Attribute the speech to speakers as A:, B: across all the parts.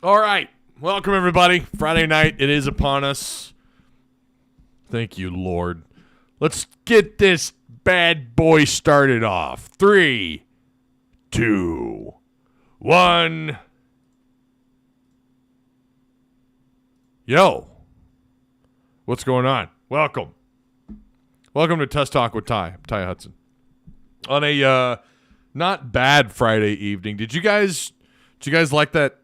A: All right. Welcome, everybody. Friday night. It is upon us. Thank you, Lord. Let's get this bad boy started off. 3, 2, 1. Yo. What's going on? Welcome. Welcome to Tuss Talk with Ty. I'm Ty Hudson. On a not bad Friday evening. Did you guys like that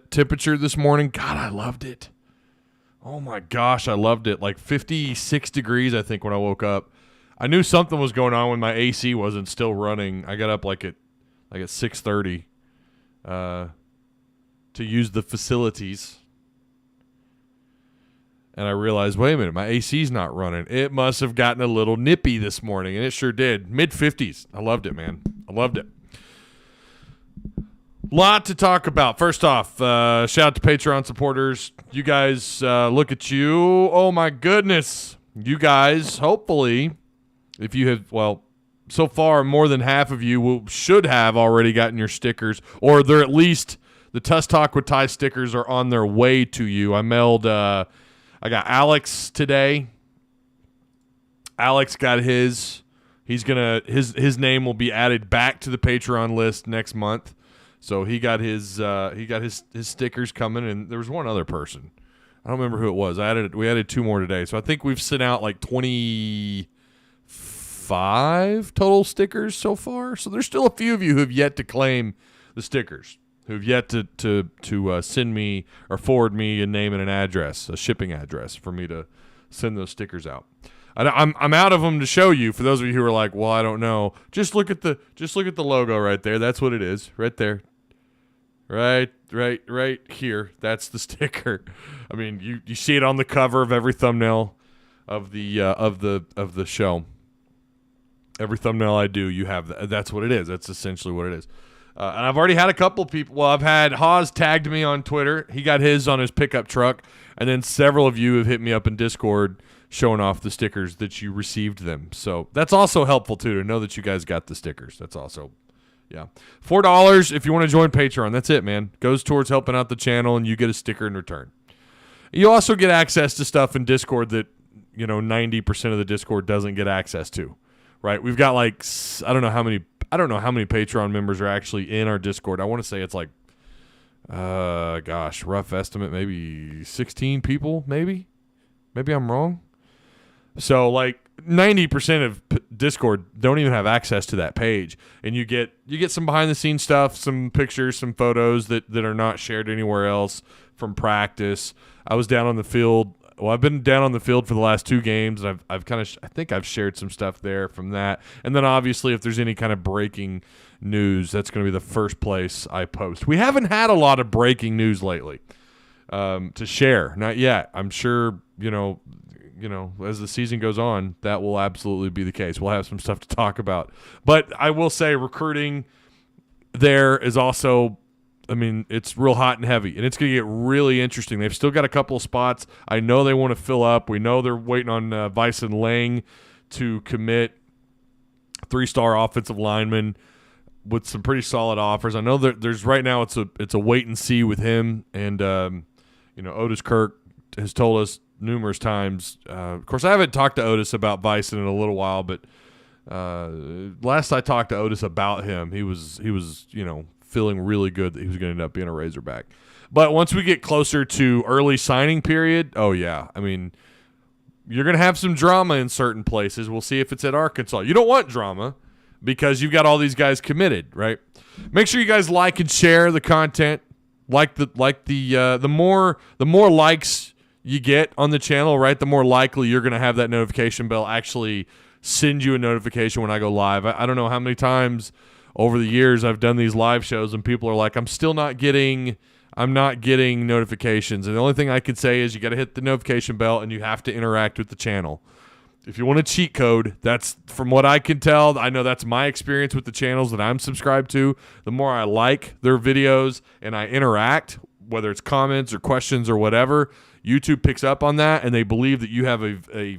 A: temperature this morning? God, I loved it. Oh my gosh, I loved it. Like 56 degrees, I think, when I woke up. I knew something was going on when my AC wasn't still running. I got up like at 6:30 to use the facilities. And I realized, wait a minute, my AC's not running. It must have gotten a little nippy this morning, and it sure did. Mid-50s. I loved it, man. I loved it. Lot to talk about. First off, shout out to Patreon supporters. You guys, look at you. Oh, my goodness. You guys, hopefully, if you have, well, so far, more than half of you should have already gotten your stickers, or they're at least, the Tuss Talk with Ty stickers are on their way to you. I mailed, I got Alex today. Alex got his. He's gonna his name will be added back to the Patreon list next month. So he got his stickers coming, and there was one other person. I don't remember who it was. We added 2 more today. So I think we've sent out like 25 total stickers so far. So there's still a few of you who have yet to claim the stickers, who've yet to send me or forward me a name and an address, a shipping address for me to send those stickers out. I'm out of them to show you. For those of you who are like, well, I don't know, just look at the logo right there. That's what it is, right there, right here. That's the sticker. I mean, you see it on the cover of every thumbnail of the show. Every thumbnail I do, you have that's what it is. That's essentially what it is. And I've already had a couple people. Well, I've had Haas tagged me on Twitter. He got his on his pickup truck. And then several of you have hit me up in Discord showing off the stickers that you received them. So that's also helpful, too, to know that you guys got the stickers. That's also, yeah. $4 if you want to join Patreon. That's it, man. Goes towards helping out the channel, and you get a sticker in return. You also get access to stuff in Discord that, 90% of the Discord doesn't get access to, right? We've got like, I don't know how many Patreon members are actually in our Discord. I want to say it's like, rough estimate, maybe 16 people, maybe I'm wrong. So like 90% of Discord don't even have access to that page, and you get some behind the scenes stuff, some pictures, some photos that are not shared anywhere else from practice. I was down on the field. Well, I've been down on the field for the last 2 games, and I think I've shared some stuff there from that. And then obviously, if there's any kind of breaking news, that's going to be the first place I post. We haven't had a lot of breaking news lately to share, not yet. I'm sure as the season goes on, that will absolutely be the case. We'll have some stuff to talk about, but I will say recruiting there is also. I mean, it's real hot and heavy, and it's going to get really interesting. They've still got a couple of spots. I know they want to fill up. We know they're waiting on Vyson Lang to commit, 3-star offensive lineman with some pretty solid offers. I know that there's right now it's a wait and see with him, and Otis Kirk has told us numerous times. Of course, I haven't talked to Otis about Vyson in a little while, but last I talked to Otis about him, he was feeling really good that he was going to end up being a Razorback. But once we get closer to early signing period, oh yeah, I mean, you're going to have some drama in certain places. We'll see if it's at Arkansas. You don't want drama because you've got all these guys committed, right? Make sure you guys like and share the content. The more likes you get on the channel, right, the more likely you're going to have that notification bell actually send you a notification when I go live. I don't know how many times over the years I've done these live shows and people are like, I'm not getting notifications. And the only thing I could say is you got to hit the notification bell and you have to interact with the channel. If you want a cheat code, that's from what I can tell. I know that's my experience with the channels that I'm subscribed to. The more I like their videos and I interact, whether it's comments or questions or whatever, YouTube picks up on that, and they believe that you have a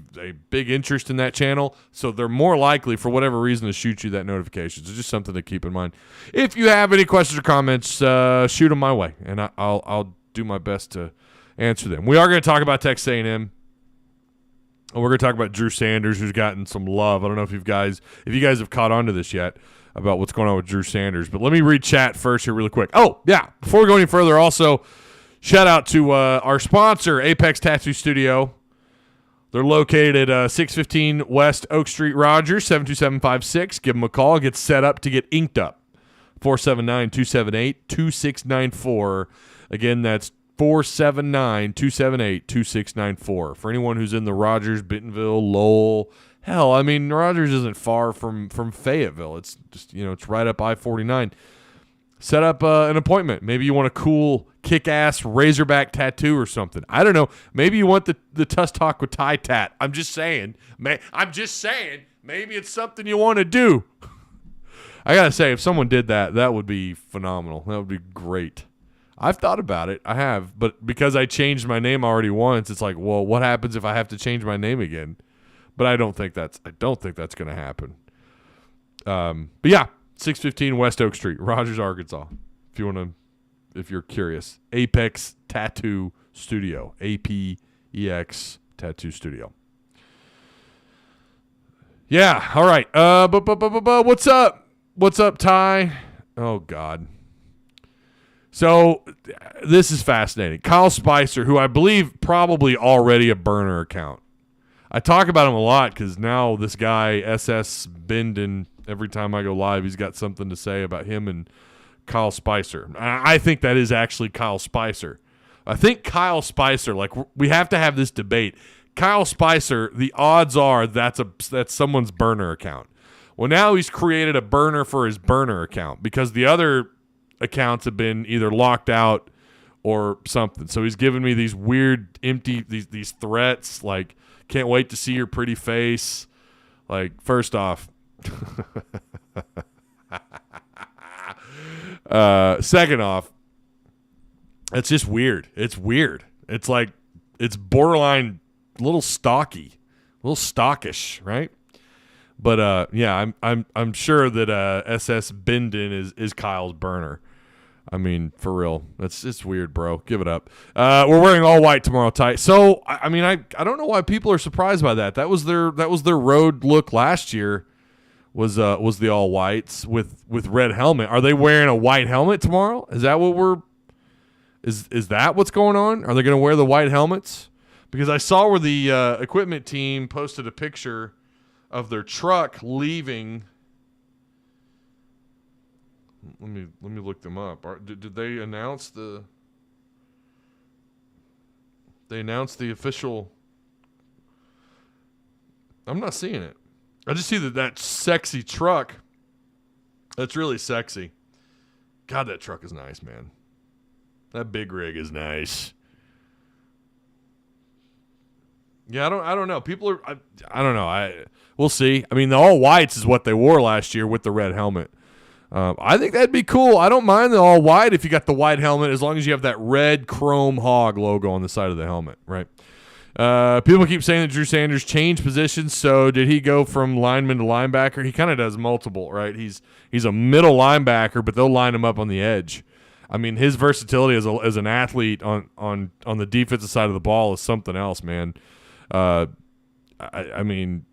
A: big interest in that channel, so they're more likely, for whatever reason, to shoot you that notification. So just something to keep in mind. If you have any questions or comments, shoot them my way, and I'll do my best to answer them. We are going to talk about Texas A&M. And we're going to talk about Drew Sanders, who's gotten some love. I don't know if you guys have caught on to this yet about what's going on with Drew Sanders. But let me read chat first here really quick. Oh, yeah. Before we go any further, also, shout out to our sponsor, Apex Tattoo Studio. They're located at 615 West Oak Street, Rogers, 72756. Give them a call. Get set up to get inked up. 479-278-2694. Again, that's 479-278-2694. For anyone who's in the Rogers, Bentonville, Lowell, hell, I mean, Rogers isn't far from Fayetteville. It's just, it's right up I-49. Set up an appointment. Maybe you want a cool, kick-ass Razorback tattoo or something. I don't know. Maybe you want the Tuss Talk with Ty tat. I'm just saying. Maybe it's something you want to do. I got to say, if someone did that, that would be phenomenal. That would be great. I've thought about it. I have. But because I changed my name already once, it's like, well, what happens if I have to change my name again? But I don't think that's going to happen. But yeah, 615 West Oak Street, Rogers, Arkansas. If you're curious. Apex Tattoo Studio. APEX Tattoo Studio. Yeah, all right. What's up? What's up, Ty? Oh, God. So this is fascinating. Kyle Spicer, who I believe probably already a burner account. I talk about him a lot because now this guy, SS Benden, every time I go live, he's got something to say about him and Kyle Spicer. I think that is actually Kyle Spicer. I think Kyle Spicer, like, we have to have this debate. Kyle Spicer, the odds are that's someone's burner account. Well, now he's created a burner for his burner account because the other accounts have been either locked out or something. So he's giving me these weird, empty, these threats, like, can't wait to see your pretty face. Like, first off, second off, it's just weird. It's weird. It's like, it's borderline a little stocky, a little stockish, right? But yeah, I'm sure that SS Benden is Kyle's burner. I mean, for real, it's weird, bro. Give it up. We're wearing all white tomorrow, Ty. So I mean, I don't know why people are surprised by that. That was their road look last year. Was the all whites with red helmet? Are they wearing a white helmet tomorrow? Is that what is that what's going on? Are they going to wear the white helmets? Because I saw where the equipment team posted a picture of their truck leaving. Let me look them up. Did they announce the? They announced the official. I'm not seeing it. I just see that sexy truck. That's really sexy. God, that truck is nice, man. That big rig is nice. Yeah, I don't know. People are. I don't know. We'll see. I mean, the all whites is what they wore last year with the red helmet. I think that'd be cool. I don't mind the all white if you got the white helmet, as long as you have that red chrome hog logo on the side of the helmet, right? People keep saying that Drew Sanders changed positions. So did he go from lineman to linebacker? He kind of does multiple, right? He's a middle linebacker, but they'll line him up on the edge. I mean, his versatility as an athlete on the defensive side of the ball is something else, man. I mean,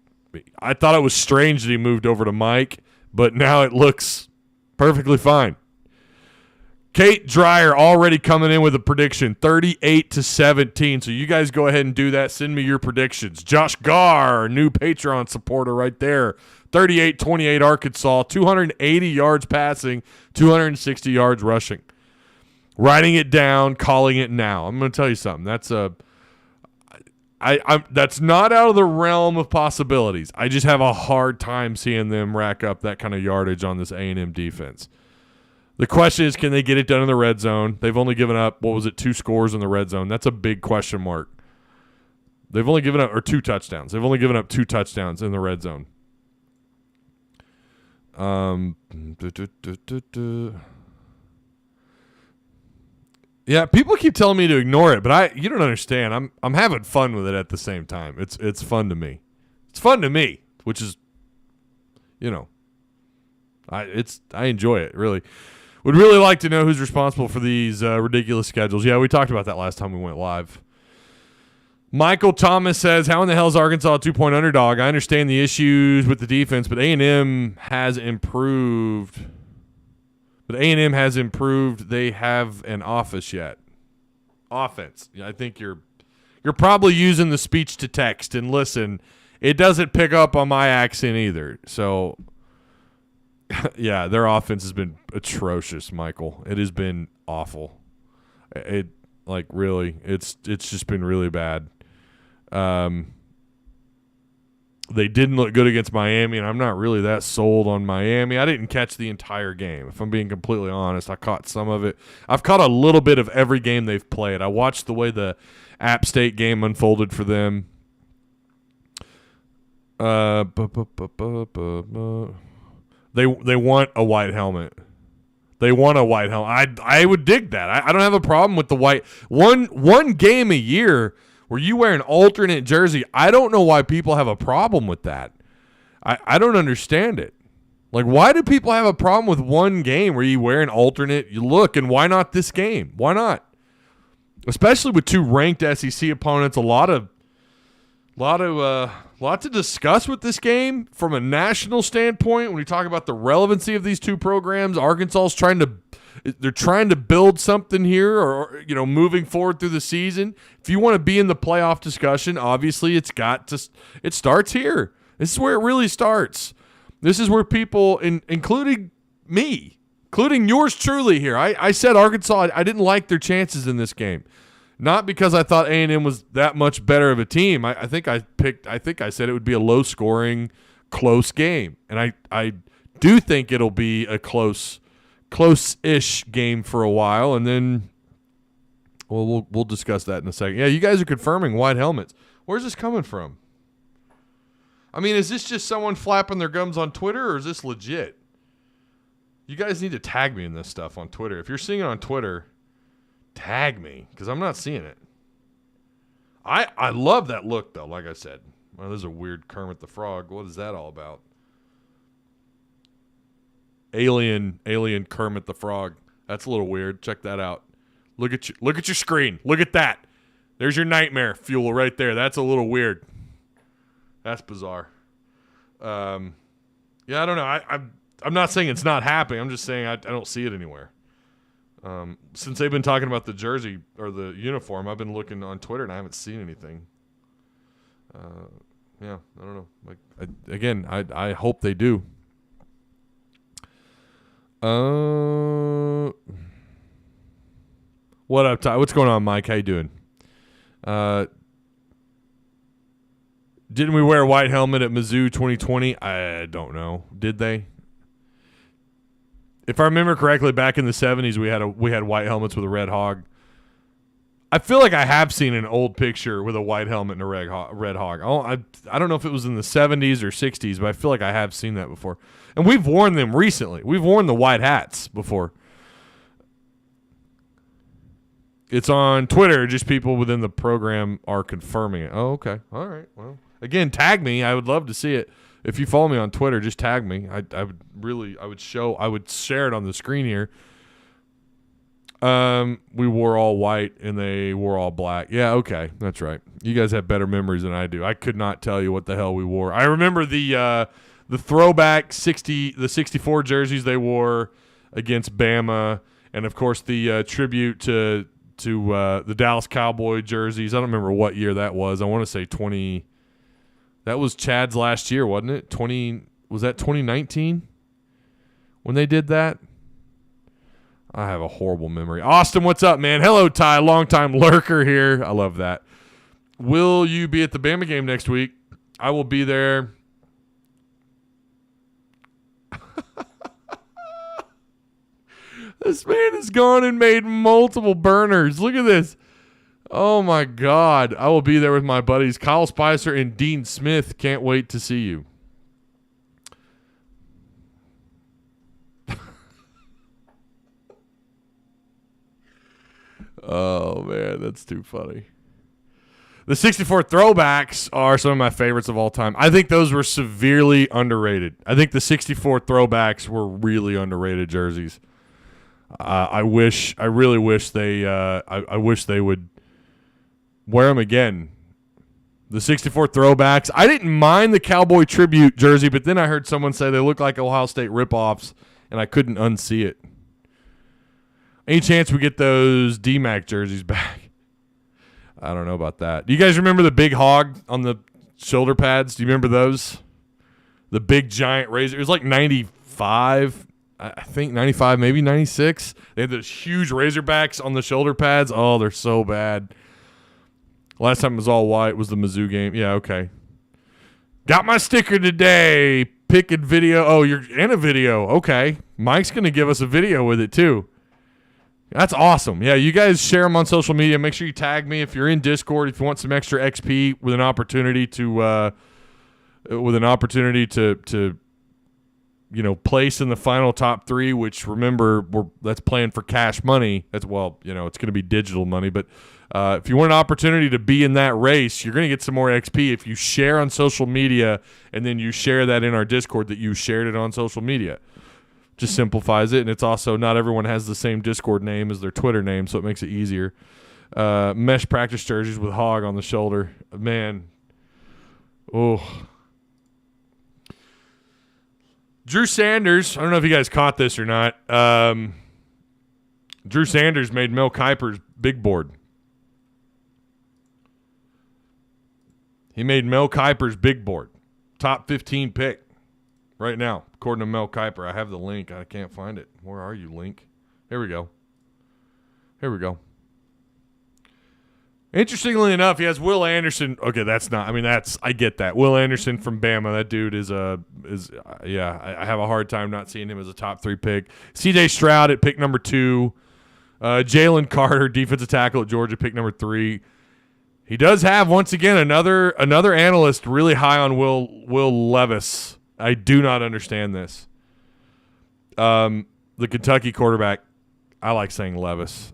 A: I thought it was strange that he moved over to Mike, but now it looks perfectly fine. Kate Dreyer already coming in with a prediction, 38-17. So you guys go ahead and do that. Send me your predictions. Josh Garr, new Patreon supporter right there, 38-28 Arkansas, 280 yards passing, 260 yards rushing. Writing it down, calling it now. I'm going to tell you something. That's that's not out of the realm of possibilities. I just have a hard time seeing them rack up that kind of yardage on this A&M defense. The question is, can they get it done in the red zone? They've only given up, 2 scores in the red zone. That's a big question mark. They've only given up, or 2 touchdowns. They've only given up 2 touchdowns in the red zone. Yeah, people keep telling me to ignore it, but you don't understand. I'm having fun with it at the same time. It's fun to me. It's fun to me, which is, I enjoy it, really. Would really like to know who's responsible for these ridiculous schedules. Yeah, we talked about that last time we went live. Michael Thomas says, how in the hell is Arkansas a 2-point underdog? I understand the issues with the defense, but A&M has improved. They have an offense. I think you're probably using the speech to text. And listen, it doesn't pick up on my accent either. So, yeah, their offense has been atrocious, Michael. It has been awful. Really, it's just been really bad. They didn't look good against Miami, and I'm not really that sold on Miami. I didn't catch the entire game, if I'm being completely honest. I caught some of it. I've caught a little bit of every game they've played. I watched the way the App State game unfolded for them. They want a white helmet. I would dig that. I don't have a problem with the white. One game a year where you wear an alternate jersey, I don't know why people have a problem with that. I don't understand it. Like, why do people have a problem with one game where you wear an alternate look, and why not this game? Why not? Especially with two ranked SEC opponents, a lot to discuss with this game from a national standpoint. When you talk about the relevancy of these two programs, Arkansas is trying to build something here, or moving forward through the season. If you want to be in the playoff discussion, obviously it starts here. This is where it really starts. This is where people, including me, including yours truly here, I said Arkansas, I didn't like their chances in this game. Not because I thought A&M was that much better of a team. I think I said it would be a low-scoring, close game. And I do think it'll be a close-ish game for a while, and then we'll discuss that in a second. Yeah, you guys are confirming white helmets. Where's this coming from? I mean, is this just someone flapping their gums on Twitter, or is this legit? You guys need to tag me in this stuff on Twitter. If you're seeing it on Twitter, tag me, because I'm not seeing it. I love that look, though, like I said. Well, there's a weird Kermit the Frog. What is that all about? Alien Kermit the Frog. That's a little weird. Check that out. Look at your screen. Look at that. There's your nightmare fuel right there. That's a little weird. That's bizarre. Yeah, I don't know. I'm not saying it's not happening. I'm just saying I don't see it anywhere. Since they've been talking about the jersey or the uniform, I've been looking on Twitter and I haven't seen anything. Yeah, I don't know. I hope they do. What up, Ty? What's going on, Mike? How you doing? Didn't we wear a white helmet at Mizzou 2020? I don't know. Did they? If I remember correctly, back in the 70s, we had white helmets with a red hog. I feel like I have seen an old picture with a white helmet and a red hog. I don't know if it was in the 70s or 60s, but I feel like I have seen that before. And we've worn them recently. We've worn the white hats before. It's on Twitter. Just people within the program are confirming it. Oh, okay. All right. Well, again, tag me. I would love to see it. If you follow me on Twitter, just tag me. I would share it on the screen here. We wore all white and they wore all black. Yeah, okay. That's right. You guys have better memories than I do. I could not tell you what the hell we wore. I remember the throwback 64 jerseys they wore against Bama, and of course the tribute to the Dallas Cowboy jerseys. I don't remember what year that was. I want to say 20. That was Chad's last year, wasn't it? Was that 2019 when they did that? I have a horrible memory. Austin, what's up, man? Hello, Ty, longtime lurker here. I love that. Will you be at the Bama game next week? I will be there. This man has gone and made multiple burners. Look at this. Oh, my God. I will be there with my buddies Kyle Spicer and Dean Smith. Can't wait to see you. Oh, man, that's too funny. The 64 throwbacks are some of my favorites of all time. I think those were severely underrated. I think the 64 throwbacks were really underrated jerseys. I really wish I wish they would wear them again. The 64 throwbacks. I didn't mind the Cowboy tribute jersey, but then I heard someone say they look like Ohio State ripoffs, and I couldn't unsee it. Any chance we get those D-Mac jerseys back? I don't know about that. Do you guys remember the big hog on the shoulder pads? Do you remember those? The big giant razor. It was like 95, I think 95, maybe 96. They had those huge Razorbacks on the shoulder pads. Oh, they're so bad. Last time it was all white was the Mizzou game. Yeah, okay. Got my sticker today. Pick a video. Oh, you're in a video. Okay. Mike's going to give us a video with it too. That's awesome. Yeah, you guys share them on social media. Make sure you tag me if you're in Discord. If you want some extra XP with an opportunity to place in the final top 3. Which remember, that's playing for cash money. That's it's going to be digital money. But if you want an opportunity to be in that race, you're going to get some more XP if you share on social media and then you share that in our Discord that you shared it on social media. Just simplifies it, and it's also not everyone has the same Discord name as their Twitter name, so it makes it easier. Mesh practice jerseys with hog on the shoulder. Man. Oh. Drew Sanders, I don't know if you guys caught this or not. Drew Sanders made Mel Kiper's big board. He made Mel Kiper's big board. Top 15 pick right now, according to Mel Kiper. I have the link. I can't find it. Where are you, link? Here we go. Interestingly enough, he has Will Anderson. Okay, I get that. Will Anderson from Bama. That dude I have a hard time not seeing him as a top 3 pick. CJ Stroud at pick number 2. Jalen Carter, defensive tackle at Georgia, pick number 3. He does have, once again, another analyst really high on Will Levis. I do not understand this. The Kentucky quarterback, I like saying Levis.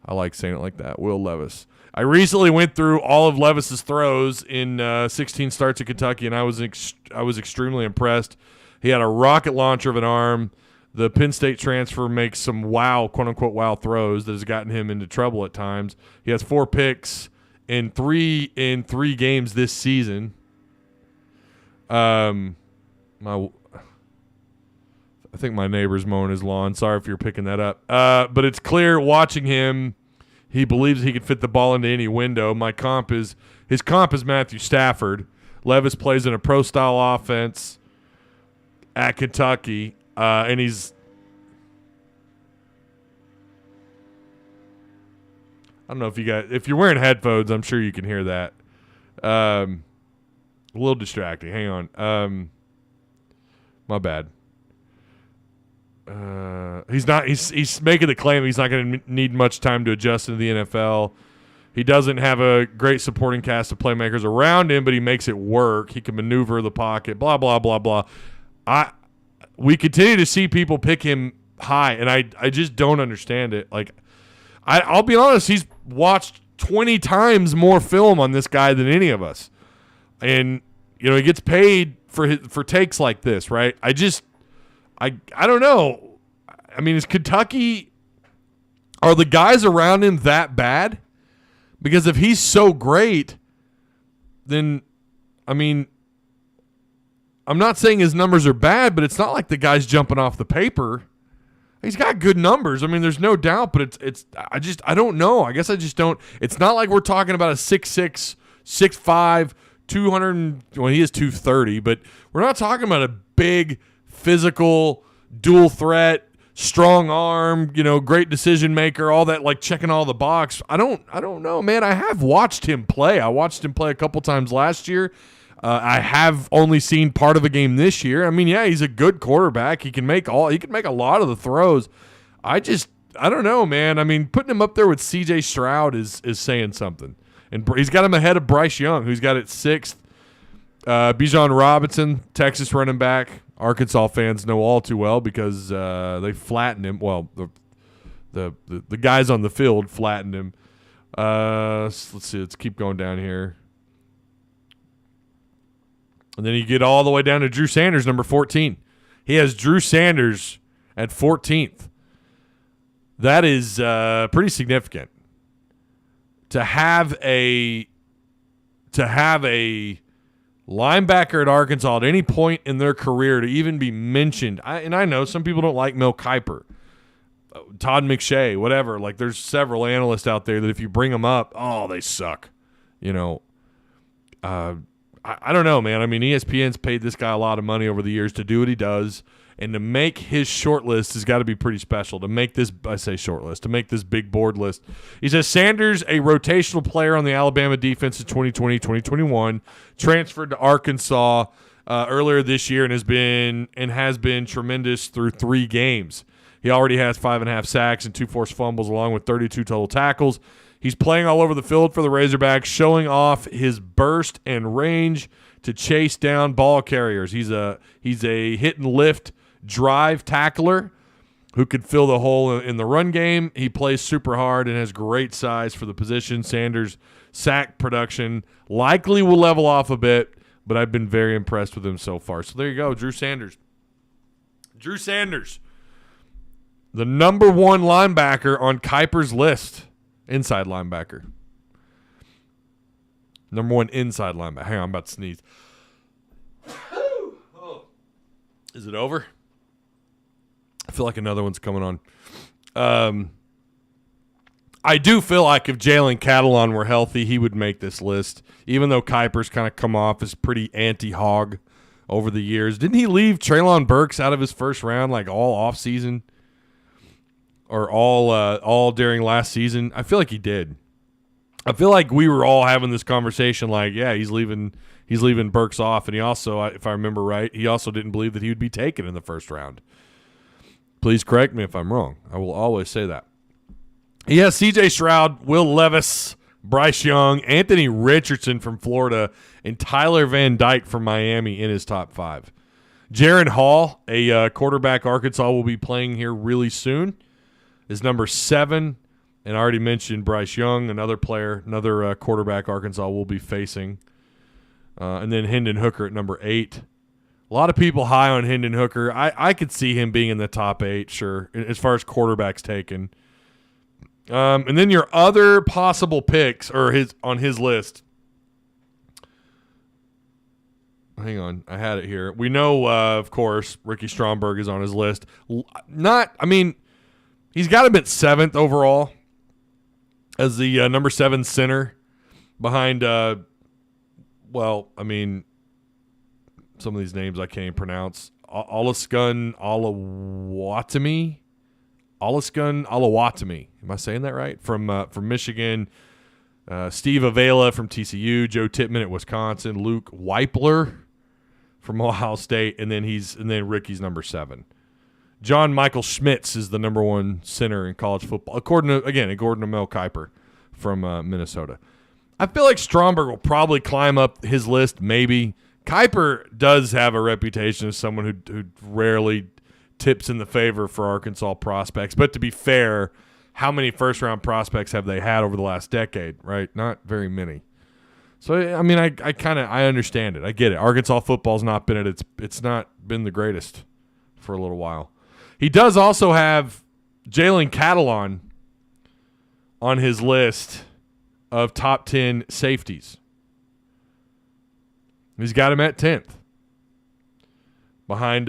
A: I like saying it like that, Will Levis. I recently went through all of Levis's throws in 16 starts at Kentucky, and I was extremely impressed. He had a rocket launcher of an arm. The Penn State transfer makes some quote-unquote wow throws that has gotten him into trouble at times. He has 4 picks in three games this season. I think my neighbor's mowing his lawn. Sorry if you're picking that up. But it's clear watching him, he believes he can fit the ball into any window. His comp is Matthew Stafford. Levis plays in a pro-style offense at Kentucky, and he's – I don't know if you're wearing headphones, I'm sure you can hear that. A little distracting. Hang on. My bad. He's making the claim he's not going to need much time to adjust into the NFL. He doesn't have a great supporting cast of playmakers around him, but he makes it work. He can maneuver the pocket, blah, blah, blah, blah. We continue to see people pick him high, and I just don't understand it. Like, I'll be honest, he's watched 20 times more film on this guy than any of us. And, he gets paid for takes like this, right? I don't know. I mean, is Kentucky, are the guys around him that bad? Because if he's so great, then, I mean, I'm not saying his numbers are bad, but it's not like the guy's jumping off the paper. He's got good numbers. I mean, there's no doubt, but I don't know. I guess I just don't. It's not like we're talking about a 6'6", 6'5", 200. Well, he is 230, but we're not talking about a big, physical, dual threat, strong arm, great decision maker, all that, like checking all the box. I don't know, man. I have watched him play. I watched him play a couple times last year. I have only seen part of a game this year. I mean, yeah, he's a good quarterback. He can make a lot of the throws. I don't know, man. I mean, putting him up there with CJ Stroud is saying something. And he's got him ahead of Bryce Young, who's got it 6th. Bijan Robinson, Texas running back. Arkansas fans know all too well because they flattened him. Well, the guys on the field flattened him. Let's see. Let's keep going down here. And then you get all the way down to Drew Sanders, number 14. He has Drew Sanders at 14th. That is pretty significant. To have a linebacker at Arkansas at any point in their career to even be mentioned. I know some people don't like Mel Kiper, Todd McShay, whatever. Like, there's several analysts out there that if you bring them up, oh, they suck. You know, I don't know, man. I mean, ESPN's paid this guy a lot of money over the years to do what he does, and to make his short list has got to be pretty special. To make this, I say short list, to make this big board list. He says Sanders, a rotational player on the Alabama defense in 2020-2021, transferred to Arkansas earlier this year and has been tremendous through 3 games. He already has 5.5 sacks and 2 forced fumbles, along with 32 total tackles. He's playing all over the field for the Razorbacks, showing off his burst and range to chase down ball carriers. He's a hit and lift drive tackler who could fill the hole in the run game. He plays super hard and has great size for the position. Sanders' sack production likely will level off a bit, but I've been very impressed with him so far. So there you go, Drew Sanders. Drew Sanders, the number 1 linebacker on Kiper's list. Inside linebacker. Number 1 inside linebacker. Hang on, I'm about to sneeze. Oh. Is it over? I feel like another one's coming on. I do feel like if Jalen Catalon were healthy, he would make this list, even though Kiper's kind of come off as pretty anti-hog over the years. Didn't he leave Treylon Burks out of his first round like all offseason? Or all during last season? I feel like he did. I feel like we were all having this conversation like, yeah, he's leaving Burks off. And he also, if I remember right, he also didn't believe that he would be taken in the first round. Please correct me if I'm wrong. I will always say that. He has C.J. Stroud, Will Levis, Bryce Young, Anthony Richardson from Florida, and Tyler Van Dyke from Miami in his top 5. Jaron Hall, a quarterback Arkansas will be playing here really soon, is number 7. And I already mentioned Bryce Young, another quarterback Arkansas will be facing. And then Hendon Hooker at number 8. A lot of people high on Hendon Hooker. I could see him being in the top 8, sure, as far as quarterbacks taken. And then your other possible picks on his list. Hang on, I had it here. We know, of course, Ricky Stromberg is on his list. He's got him at 7th overall as the number 7 center behind, some of these names I can't even pronounce. Olaskun Alawatimi. Am I saying that right? From Michigan. Steve Avila from TCU. Joe Tippmann at Wisconsin. Luke Weipler from Ohio State. And then Ricky's number 7. John Michael Schmitz is the number 1 center in college football, according to Mel Kiper from Minnesota. I feel like Stromberg will probably climb up his list, maybe. Kiper does have a reputation as someone who rarely tips in the favor for Arkansas prospects. But to be fair, how many first-round prospects have they had over the last decade, right? Not very many. So, I understand it. I get it. Arkansas football's not been it's not been the greatest for a little while. He does also have Jalen Catalon on his list of top 10 safeties. He's got him at 10th. Behind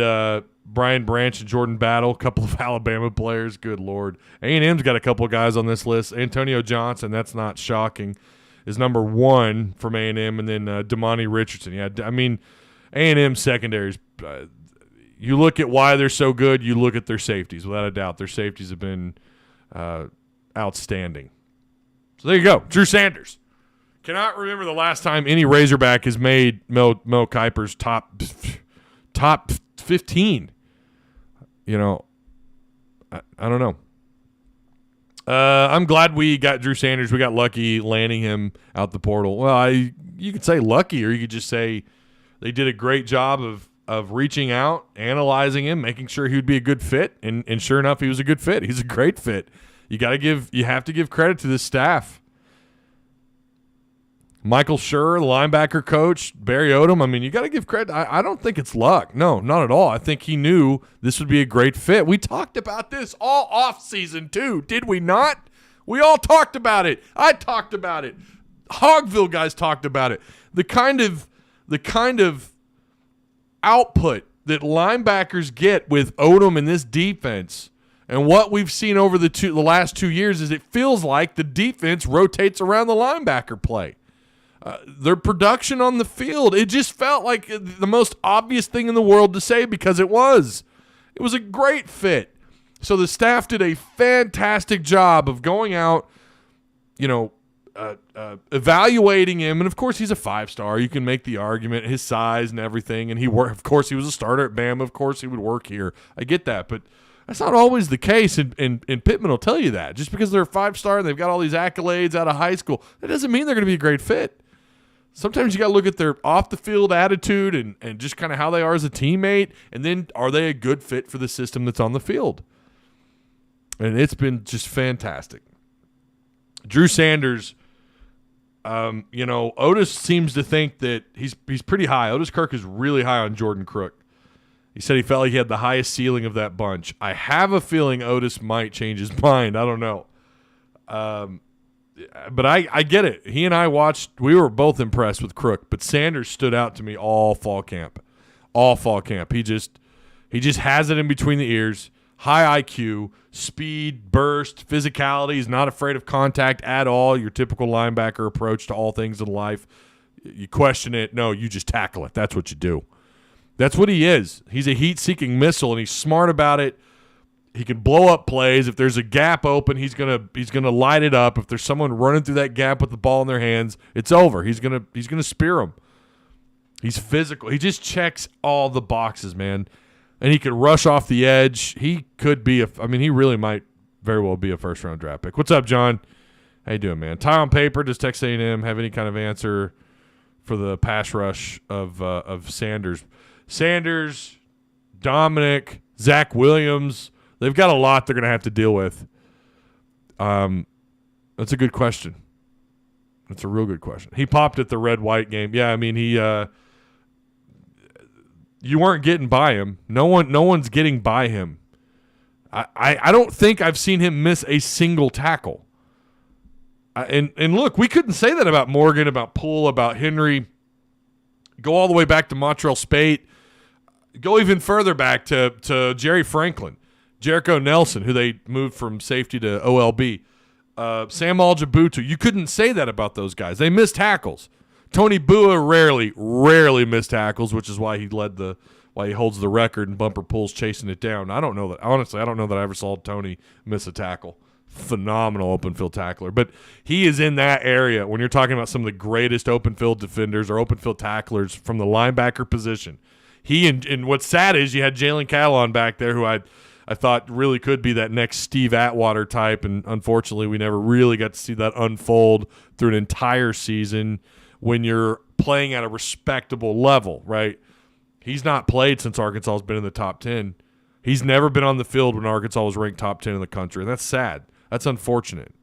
A: Brian Branch and Jordan Battle, a couple of Alabama players. Good Lord. A&M's got a couple of guys on this list. Antonio Johnson, that's not shocking, is number 1 from A&M, and then Damani Richardson. Yeah, A&M secondaries, you look at why they're so good, you look at their safeties. Without a doubt, their safeties have been outstanding. So there you go. Drew Sanders. Cannot remember the last time any Razorback has made Mel Kiper's top 15. I don't know. I'm glad we got Drew Sanders. We got lucky landing him out the portal. Well, you could say lucky, or you could just say they did a great job of reaching out, analyzing him, making sure he would be a good fit, and sure enough, he was a good fit. He's a great fit. You have to give credit to this staff. Michael Schur, the linebacker coach, Barry Odom. I mean, you got to give credit. I don't think it's luck. No, not at all. I think he knew this would be a great fit. We talked about this all offseason too, did we not? We all talked about it. I talked about it. Hogville guys talked about it. The kind of output that linebackers get with Odom in this defense, and what we've seen over the last 2 years, is it feels like the defense rotates around the linebacker play. Their production on the field, it just felt like the most obvious thing in the world to say, because it was. It was a great fit. So the staff did a fantastic job of going out, evaluating him. And, of course, he's a 5-star. You can make the argument, his size and everything. And of course, he was a starter at Bama. Of course, he would work here. I get that. But that's not always the case, and Pittman will tell you that. Just because they're a 5-star and they've got all these accolades out of high school, that doesn't mean they're going to be a great fit. Sometimes you got to look at their off-the-field attitude and just kind of how they are as a teammate, and then are they a good fit for the system that's on the field? And it's been just fantastic. Drew Sanders, Otis seems to think that he's pretty high. Otis Kirk is really high on Jordan Crook. He said he felt like he had the highest ceiling of that bunch. I have a feeling Otis might change his mind. I don't know. But I get it. He and I watched. We were both impressed with Crook, but Sanders stood out to me all fall camp. He just has it in between the ears. High IQ, speed, burst, physicality. He's not afraid of contact at all. Your typical linebacker approach to all things in life. You question it. No, you just tackle it. That's what you do. That's what he is. He's a heat-seeking missile, and he's smart about it. He can blow up plays. If there's a gap open, he's gonna light it up. If there's someone running through that gap with the ball in their hands, it's over. He's gonna spear them. He's physical. He just checks all the boxes, man. And he could rush off the edge. He could be he really might very well be a first-round draft pick. What's up, John? How you doing, man? Tie on paper. Does Texas A&M have any kind of answer for the pass rush of Sanders? Sanders, Dominic, Zach Williams. They've got a lot they're going to have to deal with. That's a good question. That's a real good question. He popped at the red-white game. Yeah, I mean, you weren't getting by him. No one's getting by him. I don't think I've seen him miss a single tackle. And look, we couldn't say that about Morgan, about Poole, about Henry. Go all the way back to Montreal Spate. Go even further back to Jerry Franklin, Jericho Nelson, who they moved from safety to OLB. Sam Aljabutu. You couldn't say that about those guys. They missed tackles. Tony Bua rarely missed tackles, which is why he holds the record in bumper pulls chasing it down. I don't know that. Honestly, I don't know that I ever saw Tony miss a tackle. Phenomenal open field tackler. But he is in that area when you're talking about some of the greatest open field defenders or open field tacklers from the linebacker position. He and what's sad is you had Jalen Catalon back there, who I thought really could be that next Steve Atwater type, and unfortunately we never really got to see that unfold through an entire season when you're playing at a respectable level, right? He's not played since Arkansas has been in the top 10. He's never been on the field when Arkansas was ranked top 10 in the country, and that's sad. That's unfortunate.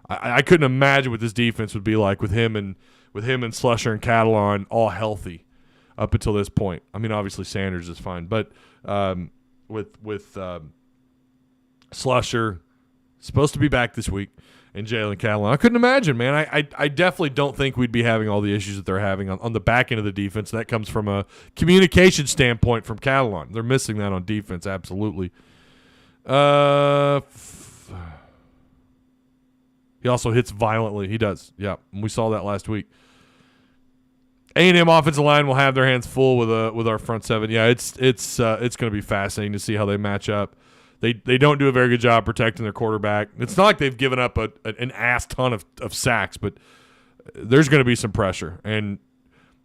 A: I couldn't imagine what this defense would be like with him and Slusher and Catalon all healthy up until this point. I mean, obviously Sanders is fine, but with Slusher supposed to be back this week and Jalen Catalon, I couldn't imagine, man. I definitely don't think we'd be having all the issues that they're having on the back end of the defense. That comes from a communication standpoint from Catalon. They're missing that on defense, absolutely. He also hits violently. He does, yeah. We saw that last week. A&M offensive line will have their hands full with our front seven. Yeah, it's going to be fascinating to see how they match up. They don't do a very good job protecting their quarterback. It's not like they've given up an ass ton of sacks, but there's going to be some pressure. And,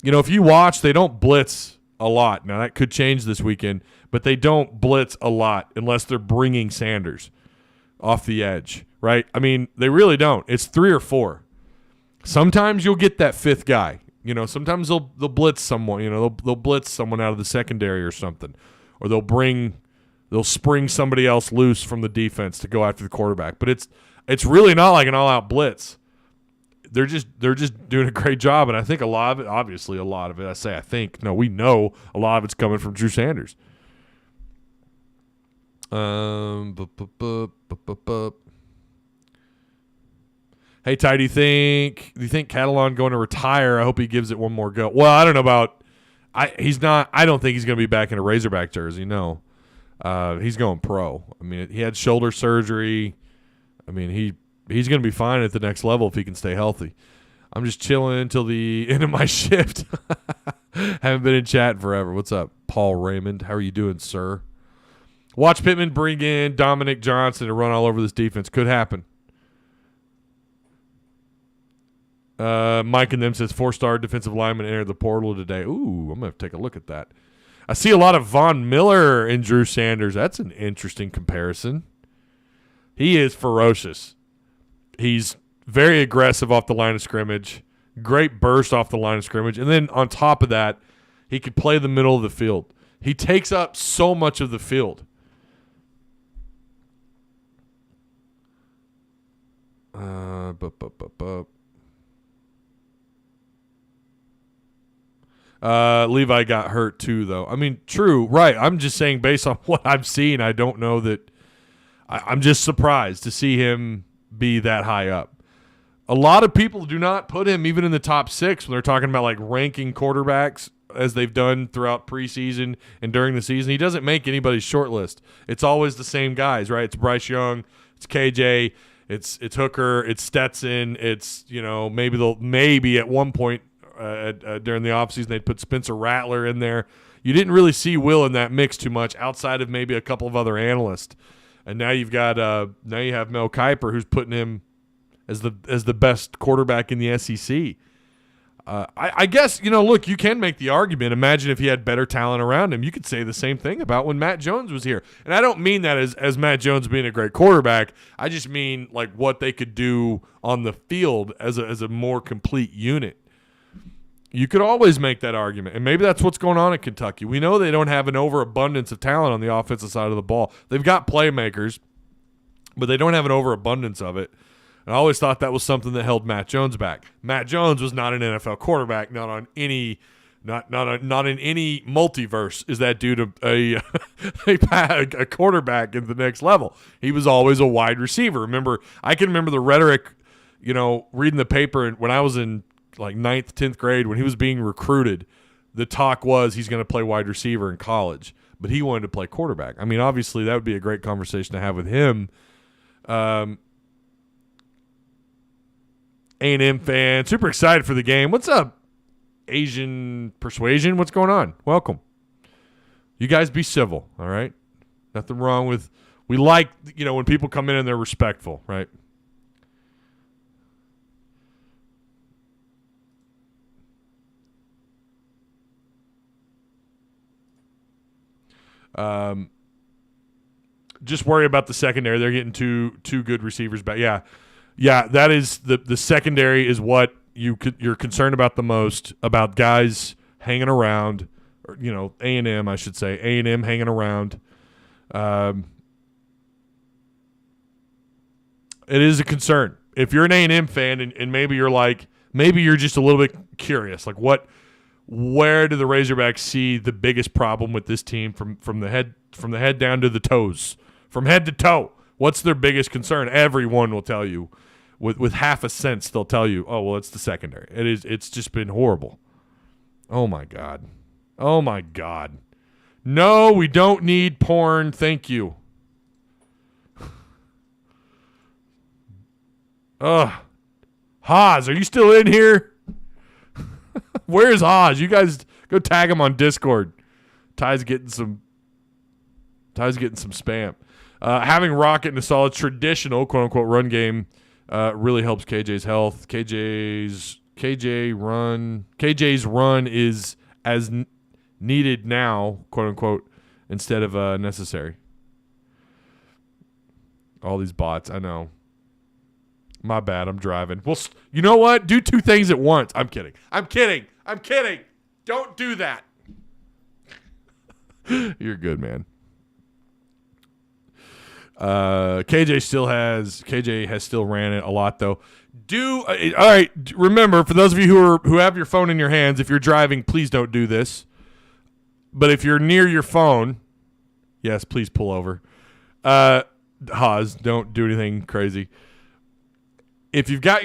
A: if you watch, they don't blitz a lot. Now, that could change this weekend, but they don't blitz a lot unless they're bringing Sanders off the edge, right? I mean, they really don't. It's 3 or 4. Sometimes you'll get that fifth guy. Sometimes they'll blitz someone. They'll blitz someone out of the secondary or something, or they'll spring somebody else loose from the defense to go after the quarterback. But it's really not like an all-out blitz. they're just doing a great job, and I think a lot of it, obviously a lot of it, I think, no, we know a lot of it's coming from Drew Sanders. Hey Ty, do you think Catalan going to retire? I hope he gives it one more go. Well, I don't know about. I don't think he's going to be back in a Razorback jersey. No, he's going pro. I mean, he had shoulder surgery. I mean, he's going to be fine at the next level if he can stay healthy. I'm just chilling until the end of my shift. Haven't been in chat forever. What's up, Paul Raymond? How are you doing, sir? Watch Pittman bring in Dominic Johnson to run all over this defense. Could happen. Mike and them says 4-star defensive lineman entered the portal today. Ooh, I'm going to take a look at that. I see a lot of Von Miller and Drew Sanders. That's an interesting comparison. He is ferocious. He's very aggressive off the line of scrimmage. Great burst off the line of scrimmage. And then on top of that, he could play the middle of the field. He takes up so much of the field. Levi got hurt too, though. I mean, true, right. I'm just saying based on what I've seen, I don't know that I'm just surprised to see him be that high up. A lot of people do not put him even in the top 6 when they're talking about like ranking quarterbacks as they've done throughout preseason and during the season. He doesn't make anybody's short list. It's always the same guys, right? It's Bryce Young, it's KJ, it's Hooker, it's Stetson, it's, maybe at one point during the offseason they'd put Spencer Rattler in there. You didn't really see Will in that mix too much outside of maybe a couple of other analysts. And now you have Mel Kiper, who's putting him as the best quarterback in the SEC. I guess, look, you can make the argument. Imagine if he had better talent around him. You could say the same thing about when Matt Jones was here. And I don't mean that as Matt Jones being a great quarterback. I just mean like what they could do on the field as a more complete unit. You could always make that argument, and maybe that's what's going on in Kentucky. We know they don't have an overabundance of talent on the offensive side of the ball. They've got playmakers, but they don't have an overabundance of it. And I always thought that was something that held Matt Jones back. Matt Jones was not an NFL quarterback, not in any multiverse is that dude a quarterback at the next level. He was always a wide receiver. I can remember the rhetoric, reading the paper when I was in like 9th, 10th grade when he was being recruited. The talk was he's going to play wide receiver in college, but he wanted to play quarterback. I mean, obviously that would be a great conversation to have with him. A&M fan, super excited for the game. What's up, Asian Persuasion? What's going on? Welcome. You guys be civil, all right? Nothing wrong with – we like, when people come in and they're respectful, right? Just worry about the secondary. They're getting two good receivers back. Yeah, that is the secondary is what you're concerned about the most, about guys hanging around, or, A&M, I should say. A&M hanging around. It is a concern. If you're an A&M fan and maybe you're just a little bit curious, like where do the Razorbacks see the biggest problem with this team from the head down to the toes, from head to toe? What's their biggest concern? Everyone will tell you, with half a sense, they'll tell you, oh well, it's the secondary. It's just been horrible. Oh my god. No, we don't need porn. Thank you. Haas, are you still in here? Where's Haas? You guys go tag him on Discord. Ty's getting some spam. Having Rocket in a solid traditional quote unquote run game really helps KJ's health. KJ's run is as needed now, quote unquote, instead of necessary. All these bots, I know. My bad, I'm driving. Well, you know what? Do two things at once. I'm kidding. Don't do that. You're good, man. KJ has still ran it a lot though. All right. Remember, for those of you who have your phone in your hands, if you're driving, please don't do this. But if you're near your phone, yes, please pull over. Haas, don't do anything crazy. If you've got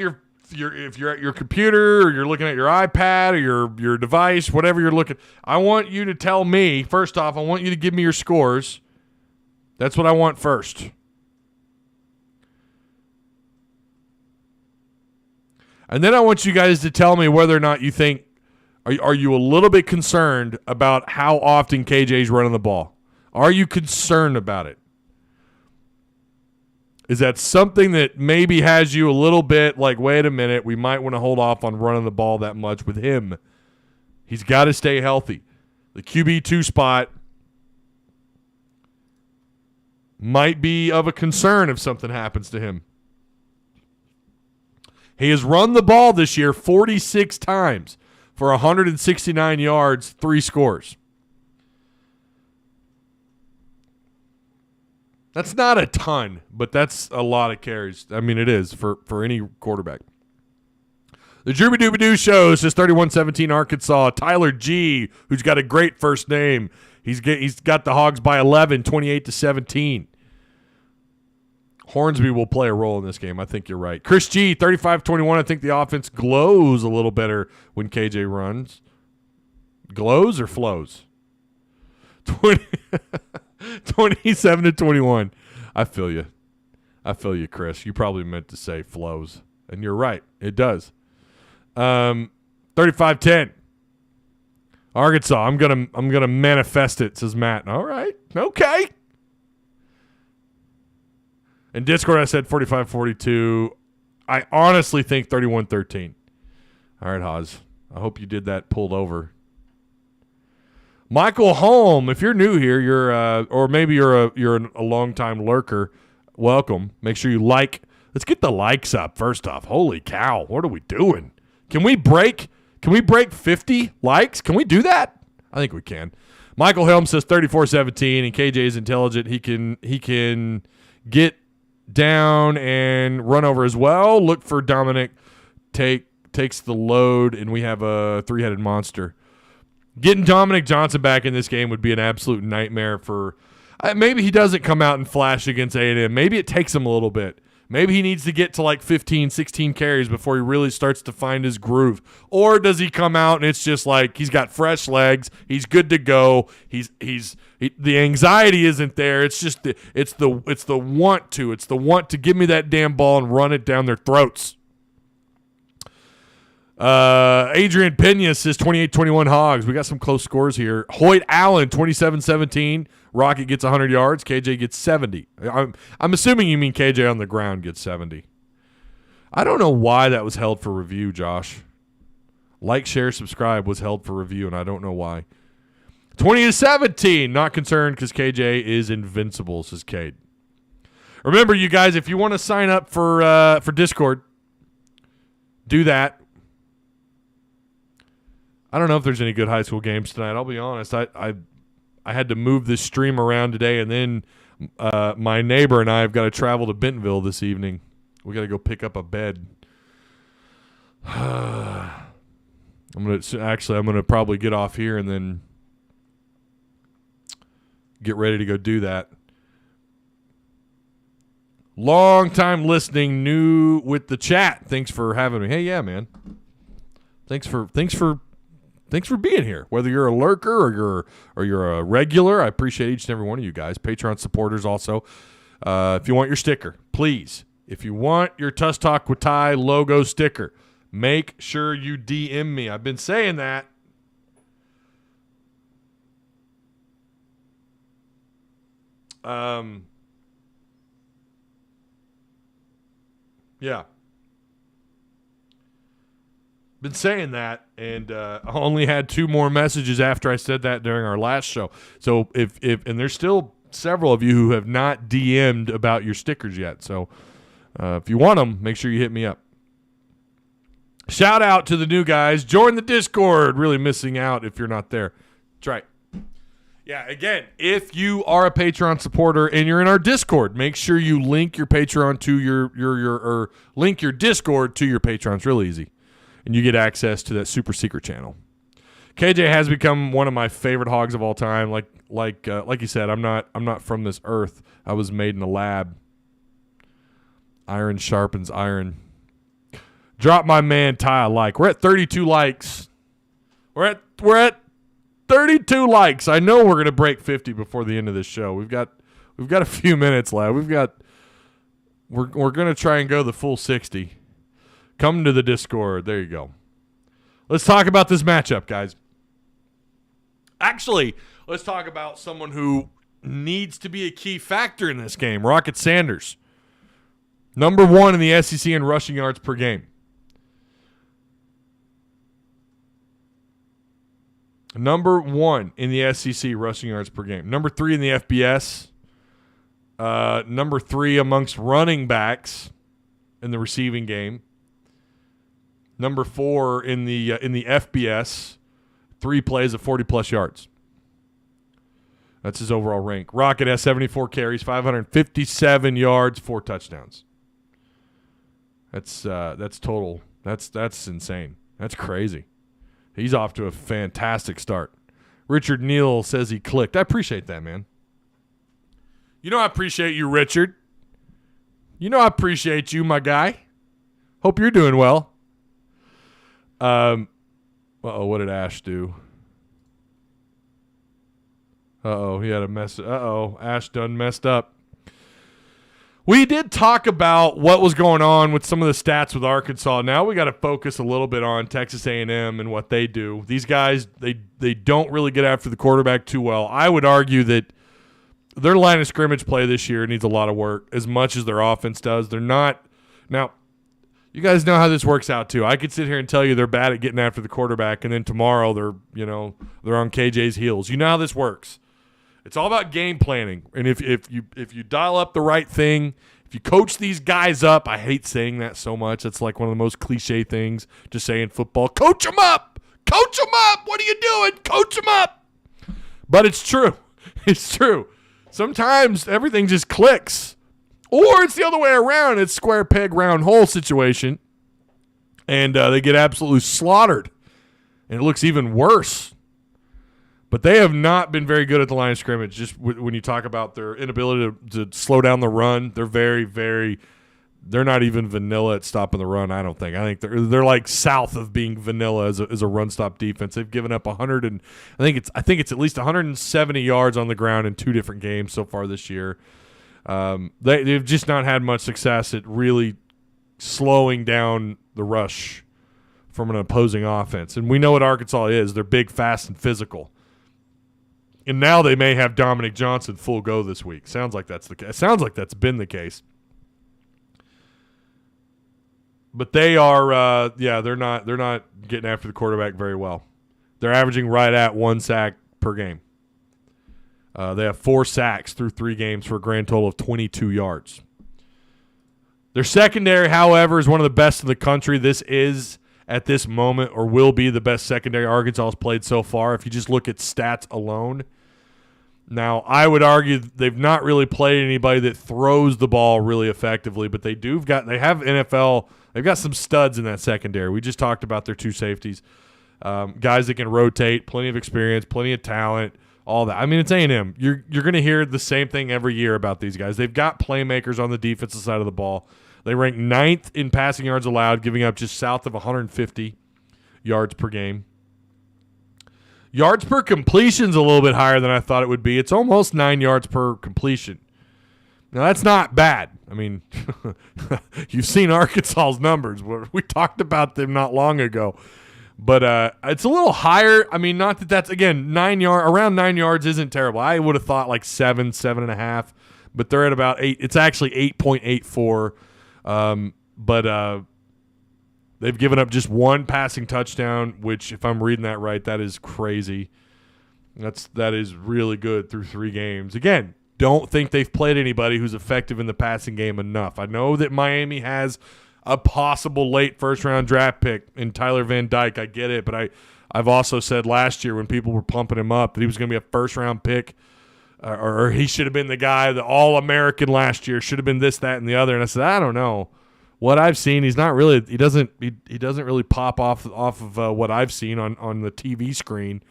A: if you're at your computer or you're looking at your iPad or your device, whatever you're looking, I want you to tell me, first off, I want you to give me your scores. That's what I want first. And then I want you guys to tell me whether or not you think, are you a little bit concerned about how often KJ's running the ball? Are you concerned about it? Is that something that maybe has you a little bit like, wait a minute, we might want to hold off on running the ball that much with him? He's got to stay healthy. The QB2 spot might be of a concern if something happens to him. He has run the ball this year 46 times for 169 yards, 3 scores. That's not a ton, but that's a lot of carries. I mean, it is for any quarterback. The Drooby Dooby Doo show says 31-17 Arkansas. Tyler G., who's got a great first name, he's got the Hogs by 11, 28-17. Hornsby will play a role in this game. I think you're right. Chris G., 35-21. I think the offense glows a little better when KJ runs. Glows or flows? 27-21. I feel you. Chris. You probably meant to say flows, and you're right. It does. 35-10. Arkansas. I'm gonna manifest it, says Matt. All right. Okay. In Discord, I said 45-42. I honestly think 31-13. All right, Haas. I hope you did that pulled over. Michael Holm, if you're new here, or maybe you're a longtime lurker, welcome. Make sure you like. Let's get the likes up first off. Holy cow, what are we doing? Can we break 50 likes? Can we do that? I think we can. Michael Helm says 34-17, and KJ is intelligent. He can get down and run over as well. Look for Dominic takes the load, and we have a three-headed monster. Getting Dominic Johnson back in this game would be an absolute nightmare for maybe he doesn't come out and flash against A&M. Maybe it takes him a little bit. Maybe he needs to get to like 15, 16 carries before he really starts to find his groove. Or does he come out and it's just like he's got fresh legs, he's good to go, the anxiety isn't there. It's just it's the want to give me that damn ball and run it down their throats. Adrian Pena says 28-21 Hogs. We got some close scores here. Hoyt Allen, 27-17. Rocket gets 100 yards. KJ gets 70. I'm assuming you mean KJ on the ground gets 70. I don't know why that was held for review, Josh. Like, share, subscribe was held for review, and I don't know why. 20-17. Not concerned because KJ is invincible, says Cade. Remember, you guys, if you want to sign up for Discord, do that. I don't know if there's any good high school games tonight. I'll be honest. I had to move this stream around today, and then my neighbor and I have got to travel to Bentonville this evening. We got to go pick up a bed. I'm gonna probably get off here and then get ready to go do that. Long time listening, new with the chat. Thanks for having me. Hey, yeah, man. Thanks for being here. Whether you're a lurker or you're a regular, I appreciate each and every one of you guys. Patreon supporters also. If you want your sticker, please. If you want your Tuss Talk with Ty logo sticker, make sure you DM me. I've been saying that. Yeah. Been saying that, and I only had 2 more messages after I said that during our last show. So if and there's still several of you who have not DM'd about your stickers yet. So if you want them, make sure you hit me up. Shout out to the new guys. Join the Discord. Really missing out if you're not there. That's right. Yeah, again, if you are a Patreon supporter and you're in our Discord, make sure you link your Patreon to your or link your Discord to your Patreon. It's real easy. And you get access to that super secret channel. KJ has become one of my favorite hogs of all time. Like you said, I'm not from this earth. I was made in a lab. Iron sharpens iron. Drop my man Ty a like. We're at 32 likes. We're at 32 likes. I know we're gonna break 50 before the end of this show. We've got a few minutes left. We're gonna try and go the full 60. Come to the Discord. There you go. Let's talk about this matchup, guys. Actually, let's talk about someone who needs to be a key factor in this game. Rocket Sanders. Number 1 in the SEC in rushing yards per game. Number 1 in the SEC rushing yards per game. Number 3 in the FBS. Number 3 amongst running backs in the receiving game. Number 4 in the FBS. 3 plays of 40-plus yards. That's his overall rank. Rocket has 74 carries, 557 yards, 4 touchdowns. That's total. That's insane. That's crazy. He's off to a fantastic start. Richard Neal says he clicked. I appreciate that, man. You know I appreciate you, Richard. You know I appreciate you, my guy. Hope you're doing well. What did Ash do? He had a mess. Ash done messed up. We did talk about what was going on with some of the stats with Arkansas. Now we got to focus a little bit on Texas A&M and what they do. These guys, they don't really get after the quarterback too well. I would argue that their line of scrimmage play this year needs a lot of work as much as their offense does. They're not – now, you guys know how this works out too. I could sit here and tell you they're bad at getting after the quarterback, and then tomorrow they're on KJ's heels. You know how this works. It's all about game planning, and if you dial up the right thing, if you coach these guys up, I hate saying that so much. It's like one of the most cliche things to say in football. Coach them up! Coach them up! What are you doing? Coach them up! But it's true. It's true. Sometimes everything just clicks. Or it's the other way around. It's square peg, round hole situation, and they get absolutely slaughtered, and it looks even worse. But they have not been very good at the line of scrimmage. Just when you talk about their inability to slow down the run, they're they're not even vanilla at stopping the run. I don't think. I think they're like south of being vanilla as a run stop defense. They've given up 100 and I think it's at least 170 yards on the ground in 2 different games so far this year. They've just not had much success at really slowing down the rush from an opposing offense. And we know what Arkansas is. They're big, fast, and physical. And now they may have Dominic Johnson full go this week. Sounds like that's the case. Sounds like that's been the case. But they are, they're not getting after the quarterback very well. They're averaging right at 1 sack per game. They have 4 sacks through 3 games for a grand total of 22 yards. Their secondary, however, is one of the best in the country. This is, at this moment, or will be the best secondary Arkansas has played so far if you just look at stats alone. Now, I would argue they've not really played anybody that throws the ball really effectively, but they have NFL. They've got some studs in that secondary. We just talked about their 2 safeties, guys that can rotate, plenty of experience, plenty of talent, all that. I mean, it's A&M. You're going to hear the same thing every year about these guys. They've got playmakers on the defensive side of the ball. They rank 9th in passing yards allowed, giving up just south of 150 yards per game. Yards per completion is a little bit higher than I thought it would be. It's almost 9 yards per completion. Now, that's not bad. I mean, you've seen Arkansas's numbers. We talked about them not long ago. But it's a little higher. I mean, not that that's, again, around 9 yards isn't terrible. I would have thought like 7.5. But they're at about 8. It's actually 8.84. But they've given up just 1 passing touchdown, which, if I'm reading that right, that is crazy. That is really good through 3 games. Again, don't think they've played anybody who's effective in the passing game enough. I know that Miami has a possible late first-round draft pick in Tyler Van Dyke. I get it, but I've also said last year when people were pumping him up that he was going to be a first-round pick, or he should have been the guy, the All-American last year, should have been this, that, and the other. And I said, I don't know. What I've seen, he's not really. He doesn't really pop off of what I've seen on the TV screen.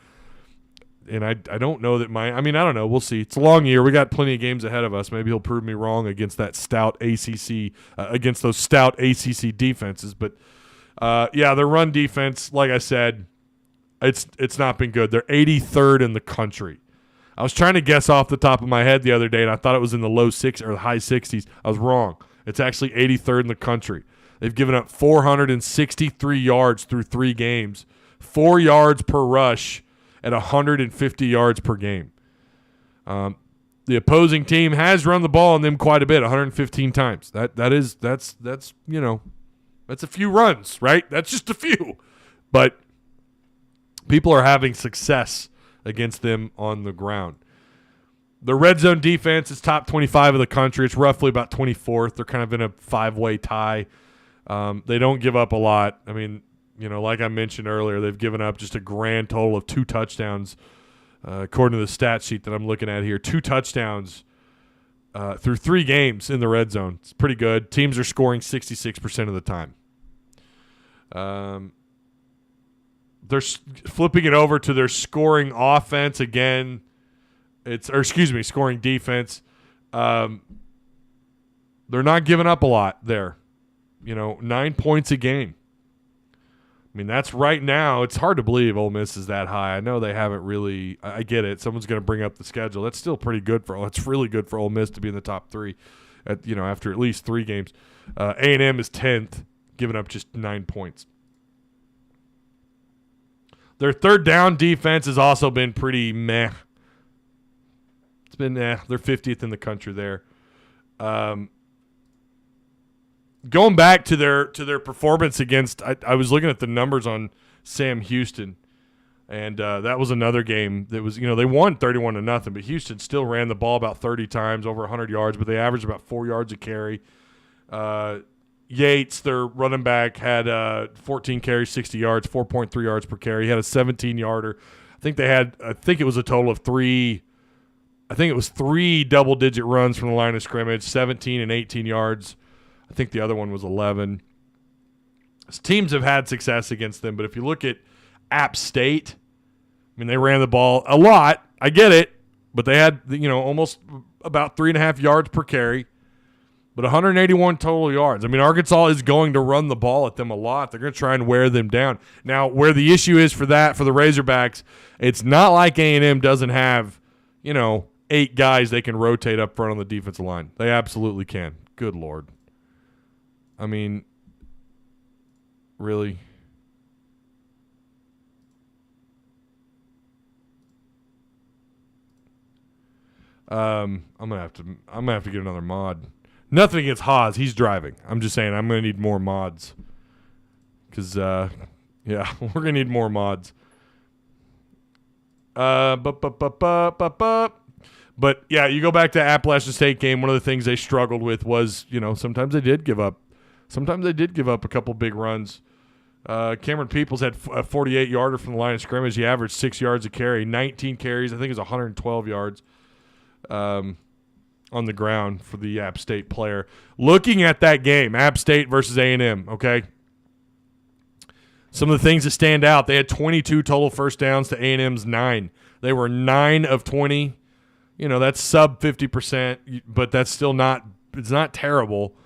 A: And I don't know that I don't know. We'll see. It's a long year. We got plenty of games ahead of us. Maybe he'll prove me wrong against that stout ACC, against those stout ACC defenses. But their run defense, like I said, it's not been good. They're 83rd in the country. I was trying to guess off the top of my head the other day, and I thought it was in the low 60s or the high 60s. I was wrong. It's actually 83rd in the country. They've given up 463 yards through 3 games, 4 yards per rush at 150 yards per game. The opposing team has run the ball on them quite a bit, 115 times. That's a few runs, right? That's just a few. But people are having success against them on the ground. The red zone defense is top 25 of the country. It's roughly about 24th. They're kind of in a 5-way tie. They don't give up a lot. I mean, like I mentioned earlier, they've given up just a grand total of 2 touchdowns, according to the stat sheet that I'm looking at here. 2 touchdowns through 3 games in the red zone. It's pretty good. Teams are scoring 66% of the time. They're flipping it over to their scoring offense again. Scoring defense. They're not giving up a lot there. 9 points a game. I mean, that's right now. It's hard to believe Ole Miss is that high. I know they haven't really. I get it. Someone's going to bring up the schedule. That's still pretty good it's really good for Ole Miss to be in the top 3 after at least 3 games. A&M is 10th, giving up just 9 points. Their third down defense has also been pretty meh. It's been they're 50th in the country there. Going back to their performance against, I was looking at the numbers on Sam Houston, and that was another game that was, they won 31-0, but Houston still ran the ball about 30 times, over 100 yards, but they averaged about 4 yards a carry. Yates, their running back, had 14 carries, 60 yards, 4.3 yards per carry. He had a 17-yarder. I think it was a total of 3 double-digit runs from the line of scrimmage, 17 and 18 yards. I think the other one was 11. Teams have had success against them, but if you look at App State, they ran the ball a lot. I get it, but they had, almost about 3.5 yards per carry, but 181 total yards. Arkansas is going to run the ball at them a lot. They're going to try and wear them down. Now, where the issue is for the Razorbacks, it's not like A&M doesn't have, 8 guys they can rotate up front on the defensive line. They absolutely can. Good Lord. Really? I'm gonna have to get another mod. Nothing against Haas. He's driving. I'm just saying I'm gonna need more mods. Cause we're gonna need more mods. But yeah, you go back to Appalachian State game. One of the things they struggled with was, sometimes they did give up. Sometimes they did give up a couple big runs. Cameron Peoples had a 48-yarder from the line of scrimmage. He averaged 6 yards a carry, 19 carries. I think it was 112 yards on the ground for the App State player. Looking at that game, App State versus A&M, okay? Some of the things that stand out, they had 22 total first downs to A&M's 9. They were 9 of 20. That's sub 50%, but that's still not – it's not terrible.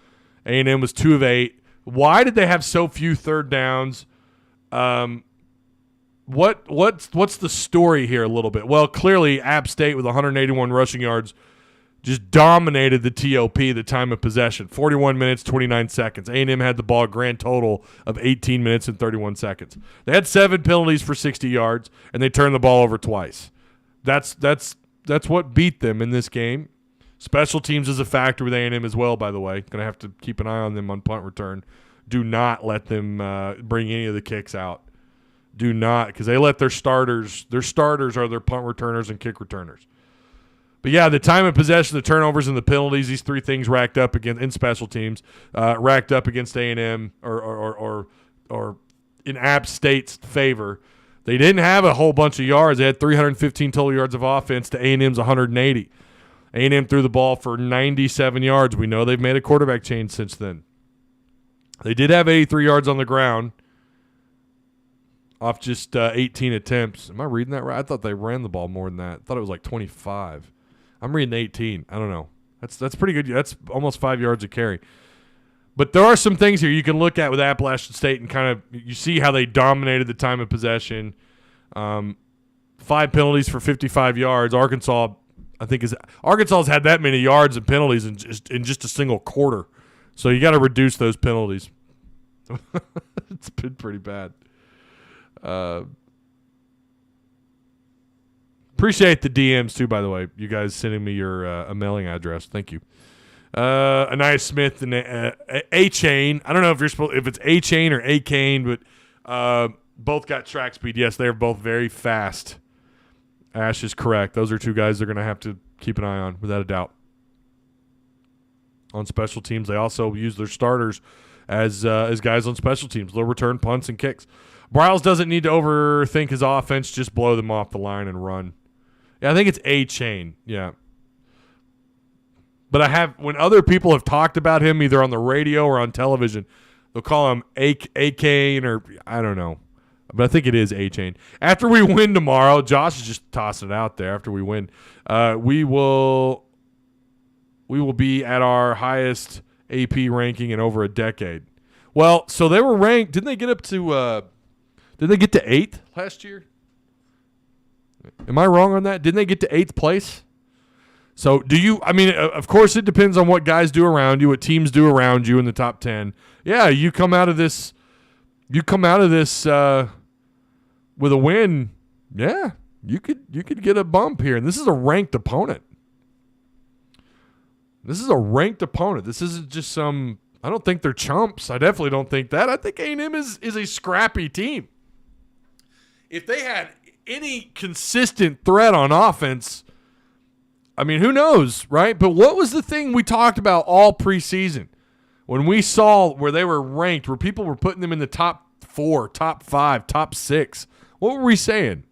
A: A&M was 2 of 8. Why did they have so few third downs? What's the story here a little bit? Well, clearly App State with 181 rushing yards just dominated the TOP, the time of possession. 41 minutes, 29 seconds. A&M had the ball a grand total of 18 minutes and 31 seconds. They had 7 penalties for 60 yards, and they turned the ball over twice. That's what beat them in this game. Special teams is a factor with A&M as well, by the way. Going to have to keep an eye on them on punt return. Do not let them bring any of the kicks out. Do not, because they let their starters are their punt returners and kick returners. But yeah, the time of possession, the turnovers, and the penalties, these 3 things racked up against in special teams, racked up against A&M or in App State's favor. They didn't have a whole bunch of yards. They had 315 total yards of offense to A&M's 180. A&M threw the ball for 97 yards. We know they've made a quarterback change since then. They did have 83 yards on the ground off just 18 attempts. Am I reading that right? I thought they ran the ball more than that. I thought it was like 25. I'm reading 18. I don't know. That's pretty good. That's almost 5 yards a carry. But there are some things here you can look at with Appalachian State and kind of you see how they dominated the time of possession. 5 penalties for 55 yards. Arkansas has had that many yards and penalties in just a single quarter. So you got to reduce those penalties. It's been pretty bad. Appreciate the DMs too, by the way. You guys sending me your a mailing address. Thank you. Anaya Smith and A-Chain. I don't know if it's A-Chain or A-Cane, but both got track speed. Yes, they're both very fast. Ash is correct. Those are two guys they're going to have to keep an eye on, without a doubt. On special teams, they also use their starters as guys on special teams. They'll return punts and kicks. Briles doesn't need to overthink his offense. Just blow them off the line and run. Yeah, I think it's A-Chain. Yeah. But when other people have talked about him either on the radio or on television, they'll call him A-Cane or I don't know. But I think it is A-Chain. After we win tomorrow, Josh is just tossing it out there. After we win, we will be at our highest AP ranking in over a decade. Well, so they were ranked. Didn't they get up to? Did they get to 8th last year? Am I wrong on that? Didn't they get to 8th place? So do you? I mean, of course, it depends on what guys do around you, what teams do around you in the top 10. Yeah, you come out of this. You come out of this with a win. Yeah, you could get a bump here, and this is a ranked opponent. This isn't just some. I don't think they're chumps. I definitely don't think that. I think A&M is a scrappy team. If they had any consistent threat on offense, I mean, who knows, right? But what was the thing we talked about all preseason when we saw where they were ranked, where people were putting them in the top 4, top 5, top 6? What were we saying?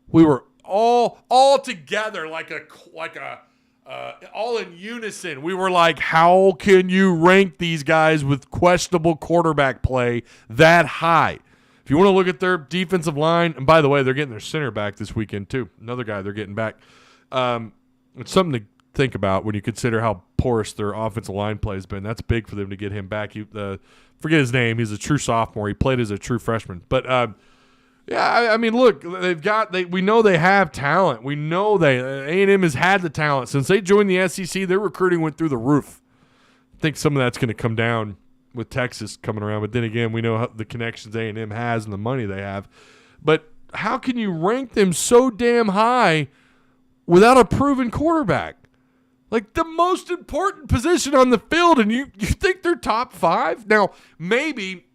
A: We were all together like a all in unison. We were like, how can you rank these guys with questionable quarterback play that high? If you want to look at their defensive line, and by the way, they're getting their center back this weekend too. Another guy they're getting back. It's something to think about when you consider how porous their offensive line play has been. That's big for them to get him back. Forget his name. He's a true sophomore. He played as a true freshman. But yeah, I mean, look, we know they have talent. We know A&M has had the talent since they joined the SEC. Their recruiting went through the roof. I think some of that's going to come down with Texas coming around. But then again, we know how the connections A&M has and the money they have. But how can you rank them so damn high without a proven quarterback? Like the most important position on the field, and you think they're top 5? Now, maybe,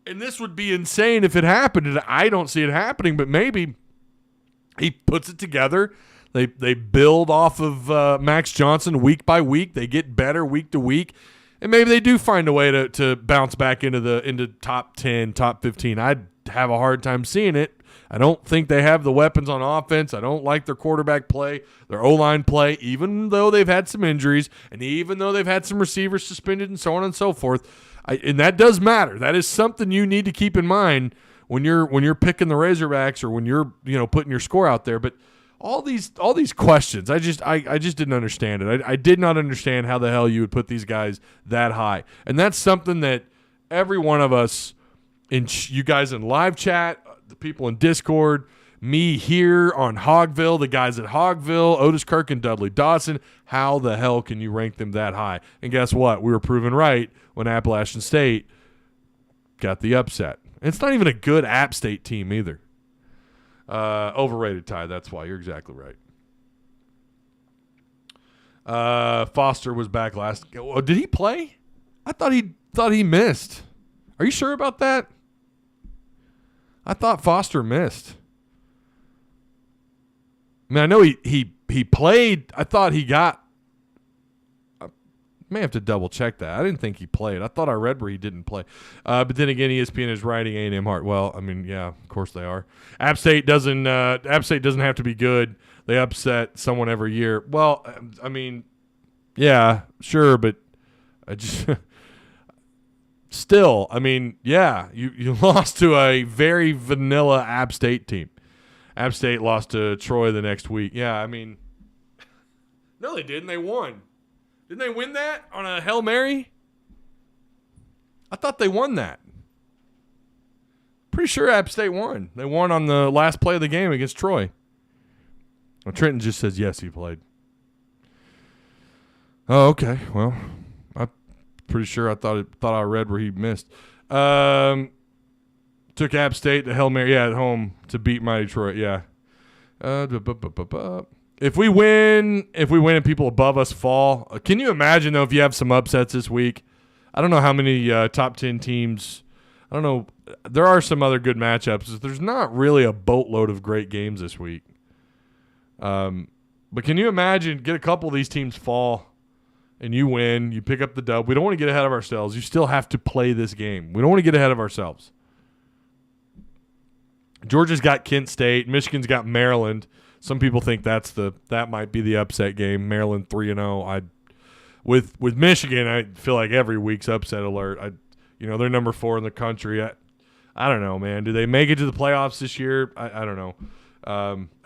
A: and this would be insane if it happened, and I don't see it happening, but maybe he puts it together. They build off of Max Johnson week by week. They get better week to week. And maybe they do find a way to bounce back into top 10, top 15. I'd have a hard time seeing it. I don't think they have the weapons on offense. I don't like their quarterback play, their O-line play, even though they've had some injuries and even though they've had some receivers suspended and so on and so forth. And that does matter. That is something you need to keep in mind when you're picking the Razorbacks or when you're putting your score out there. But all these questions, I just didn't understand it. I did not understand how the hell you would put these guys that high. And that's something that every one of us, you guys in live chat, the people in Discord, me here on Hogville, the guys at Hogville, Otis Kirk and Dudley Dawson, how the hell can you rank them that high? And guess what? We were proven right when Appalachian State got the upset. And it's not even a good App State team either. Overrated, Ty. That's why. You're exactly right. Foster was back last. Oh, did he play? I thought he missed. Are you sure about that? I thought Foster missed. I mean, I know he played. I thought he got. May have to double check that. I didn't think he played. I thought I read where he didn't play. But then again, ESPN is writing A&M hard. Well, I mean, yeah, of course they are. App State doesn't have to be good. They upset someone every year. Well, I mean, yeah, sure, but I just still, I mean, yeah, you lost to a very vanilla App State team. App State lost to Troy the next week. Yeah, I mean, no, they didn't. They won. Didn't they win that on a Hail Mary? I thought they won that. Pretty sure App State won. They won on the last play of the game against Troy. Well, Trenton just says yes, he played. Oh, okay. Well, I'm pretty sure I thought I read where he missed. Took App State to Hail Mary, at home to beat Mighty Detroit. Yeah. If we win and people above us fall, can you imagine, though, if you have some upsets this week? I don't know how many top 10 teams. I don't know. There are some other good matchups. There's not really a boatload of great games this week. But can you imagine, get a couple of these teams fall and you win, you pick up the dub. We don't want to get ahead of ourselves. You still have to play this game. We don't want to get ahead of ourselves. Georgia's got Kent State. Michigan's got Maryland. Some people think that might be the upset game. Maryland 3-0. With Michigan, I feel like every week's upset alert. They're number 4 in the country. I don't know, man. Do they make it to the playoffs this year? I don't know.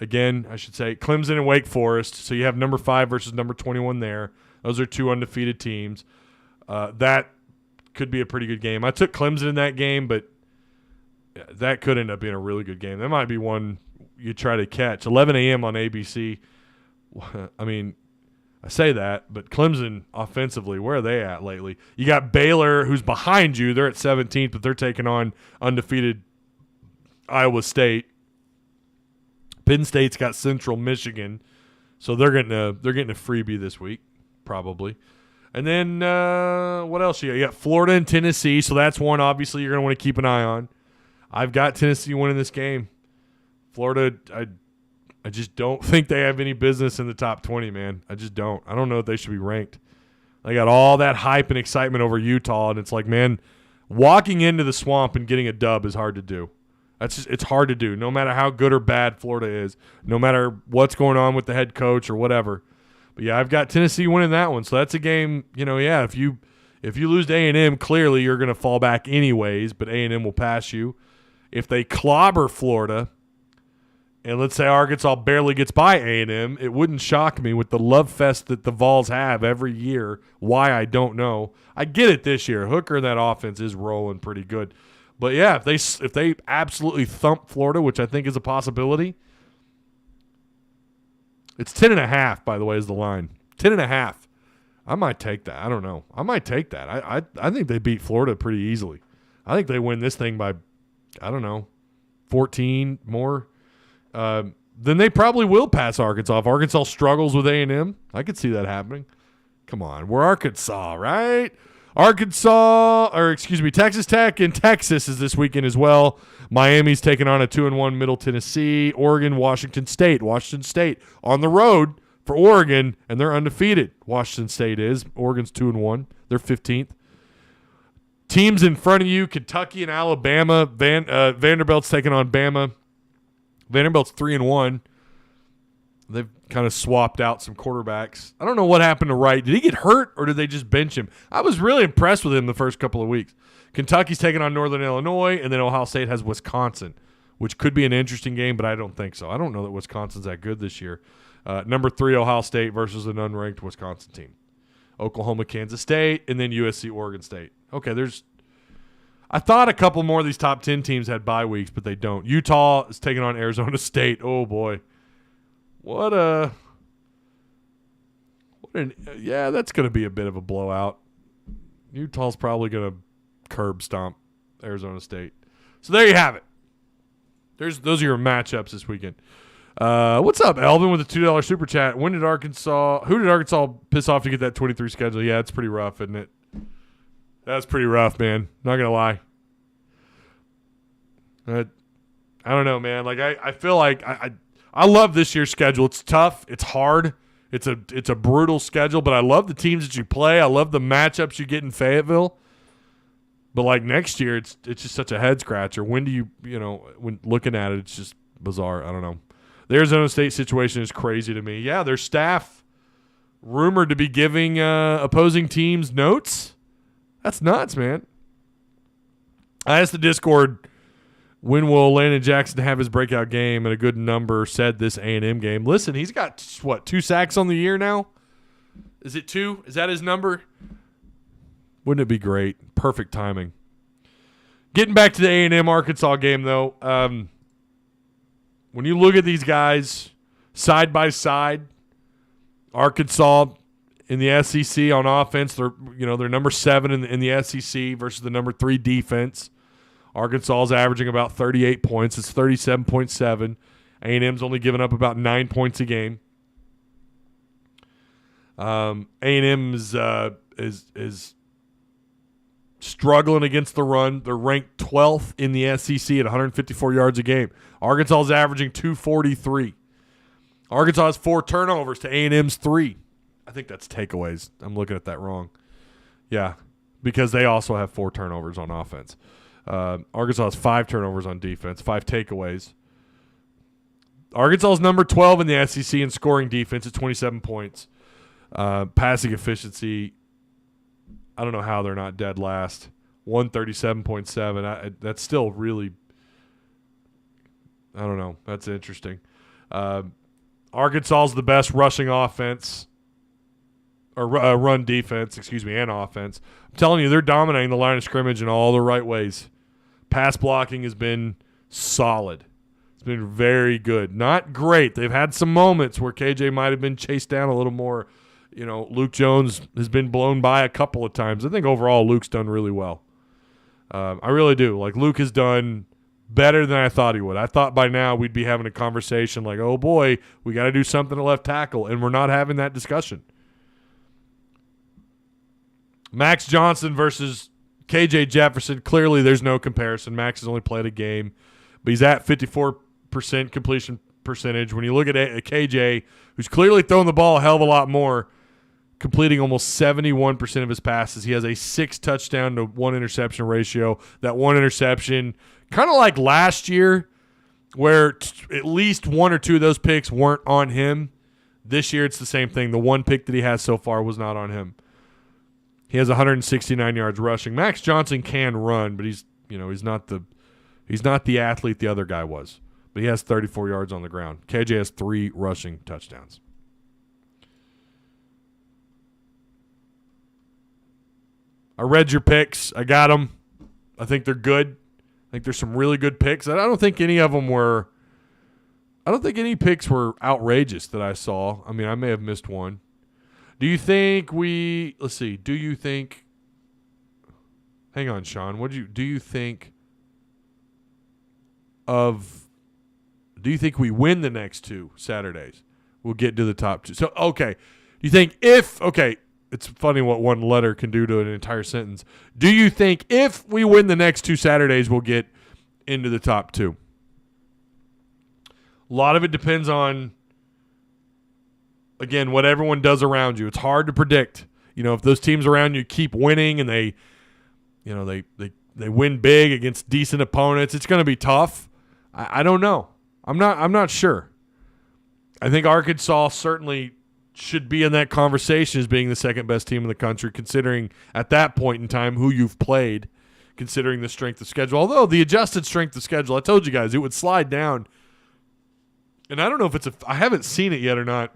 A: Again, I should say Clemson and Wake Forest. So you have number 5 versus number 21 there. Those are 2 undefeated teams. That could be a pretty good game. I took Clemson in that game, but that could end up being a really good game. That might be one you try to catch. 11 a.m. on ABC. I mean, I say that, but Clemson offensively, where are they at lately? You got Baylor, who's behind you. They're at 17th, but they're taking on undefeated Iowa State. Penn State's got Central Michigan, so they're getting a freebie this week, probably. And then what else you got? You got Florida and Tennessee, so that's one obviously you're going to want to keep an eye on. I've got Tennessee winning this game. Florida, I just don't think they have any business in the top 20, man. I just don't. I don't know if they should be ranked. They got all that hype and excitement over Utah, and it's like, man, walking into the swamp and getting a dub is hard to do. It's hard to do, no matter how good or bad Florida is, no matter what's going on with the head coach or whatever. But yeah, I've got Tennessee winning that one. So that's a game, if you lose to A&M, clearly you're going to fall back anyways, but A&M will pass you. If they clobber Florida, and let's say Arkansas barely gets by A&M, it wouldn't shock me with the love fest that the Vols have every year. Why, I don't know. I get it this year. Hooker and that offense is rolling pretty good. But yeah, if they absolutely thump Florida, which I think is a possibility, it's 10.5, by the way, is the line. 10.5. I might take that. I don't know. I might take that. I think they beat Florida pretty easily. I think they win this thing by, 14 more. Then they probably will pass Arkansas. If Arkansas struggles with A&M, I could see that happening. Come on. We're Arkansas, right? Texas Tech and Texas is this weekend as well. Miami's taking on a 2-1 Middle Tennessee. Oregon, Washington State. Washington State on the road for Oregon, and they're undefeated. Washington State is. Oregon's 2-1. They're 15th. Teams in front of you, Kentucky and Alabama. Vanderbilt's taking on Bama. Vanderbilt's 3-1. They've kind of swapped out some quarterbacks. I don't know what happened to Wright. Did he get hurt or did they just bench him? I was really impressed with him the first couple of weeks. Kentucky's taking on Northern Illinois, and then Ohio State has Wisconsin, which could be an interesting game, but I don't think so. I don't know that Wisconsin's that good this year. Number 3, Ohio State versus an unranked Wisconsin team. Oklahoma, Kansas State, and then USC, Oregon State. Okay, I thought a couple more of these top 10 teams had bye weeks, but they don't. Utah is taking on Arizona State. Oh, boy. Yeah, that's going to be a bit of a blowout. Utah's probably going to curb stomp Arizona State. So there you have it. Those are your matchups this weekend. What's up, Elvin, with a $2 super chat? Who did Arkansas piss off to get that 23 schedule? Yeah, it's pretty rough, isn't it? That's pretty rough, man. Not going to lie. I don't know, man. Like I feel like I love this year's schedule. It's tough. It's hard. It's a brutal schedule, but I love the teams that you play. I love the matchups you get in Fayetteville. But like next year, it's just such a head scratcher. When do you when looking at it, it's just bizarre. I don't know. The Arizona State situation is crazy to me. Yeah, their staff rumored to be giving opposing teams notes. That's nuts, man. I asked the Discord, when will Landon Jackson have his breakout game? And a good number said this A&M game. Listen, he's got, 2 sacks on the year now? Is it 2? Is that his number? Wouldn't it be great? Perfect timing. Getting back to the A&M Arkansas game, though, when you look at these guys side by side, Arkansas in the SEC on offense, they're number 7 in the SEC versus the number 3 defense. Arkansas is averaging about 38 points. It's 37.7. A&M's only giving up about 9 points a game. A&M is struggling against the run. They're ranked 12th in the SEC at 154 yards a game. Arkansas is averaging 243. Arkansas has 4 turnovers to A&M's 3. I think that's takeaways. I'm looking at that wrong. Yeah, because they also have 4 turnovers on offense. Arkansas has 5 turnovers on defense, 5 takeaways. Arkansas is number 12 in the SEC in scoring defense at 27 points. Passing efficiency, I don't know how they're not dead last. 137.7. That's still really, I don't know. That's interesting. Arkansas is the best rushing offense, or run defense, and offense. I'm telling you, they're dominating the line of scrimmage in all the right ways. Pass blocking has been solid. It's been very good. Not great. They've had some moments where KJ might have been chased down a little more. Luke Jones has been blown by a couple of times. I think overall Luke's done really well. I really do. Like, Luke has done better than I thought he would. I thought by now we'd be having a conversation like, oh boy, we got to do something at left tackle, and we're not having that discussion. Max Johnson versus KJ Jefferson. Clearly there's no comparison. Max has only played a game, but he's at 54% completion percentage. When you look at KJ, who's clearly throwing the ball a hell of a lot more, completing almost 71% of his passes. He has a 6 touchdown to 1 interception ratio. That 1 interception, kind of like last year, where at least 1 or 2 of those picks weren't on him. This year it's the same thing. The 1 pick that he has so far was not on him. He has 169 yards rushing. Max Johnson can run, but he's not the athlete the other guy was. But he has 34 yards on the ground. KJ has 3 rushing touchdowns. I read your picks. I got them. I think they're good. I think there's some really good picks. I don't think any of them were – I don't think any picks were outrageous that I saw. I mean, I may have missed one. Do you think we – let's see. Do you think – hang on, Sean. Do you think we win the next 2 Saturdays? We'll get to the top 2. So, okay. Do you think if – okay. It's funny what one letter can do to an entire sentence. Do you think if we win the next 2 Saturdays, we'll get into the top 2? A lot of it depends on, again, what everyone does around you. It's hard to predict. If those teams around you keep winning and they win big against decent opponents, it's going to be tough. I don't know. I'm not sure. I think Arkansas certainly should be in that conversation as being the second best team in the country, considering at that point in time who you've played, considering the strength of schedule. Although the adjusted strength of schedule, I told you guys, it would slide down. And I don't know if I haven't seen it yet or not.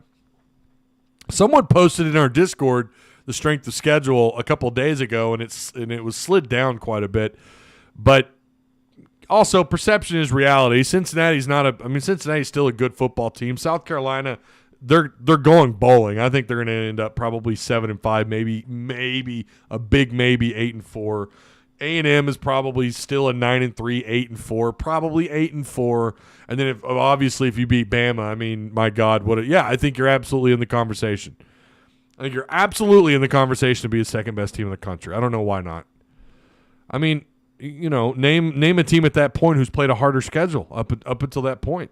A: Someone posted in our Discord the strength of schedule a couple of days ago, and it was slid down quite a bit. But also, perception is reality. Cincinnati's still a good football team. South Carolina, they're going bowling. I think they're going to end up probably 7-5, maybe a big maybe 8-4. A&M is probably still a 9-3, 8-4, probably 8-4. And then if you beat Bama, I mean, my God, I think you're absolutely in the conversation. I think you're absolutely in the conversation to be the second best team in the country. I don't know why not. I mean, name a team at that point who's played a harder schedule up until that point.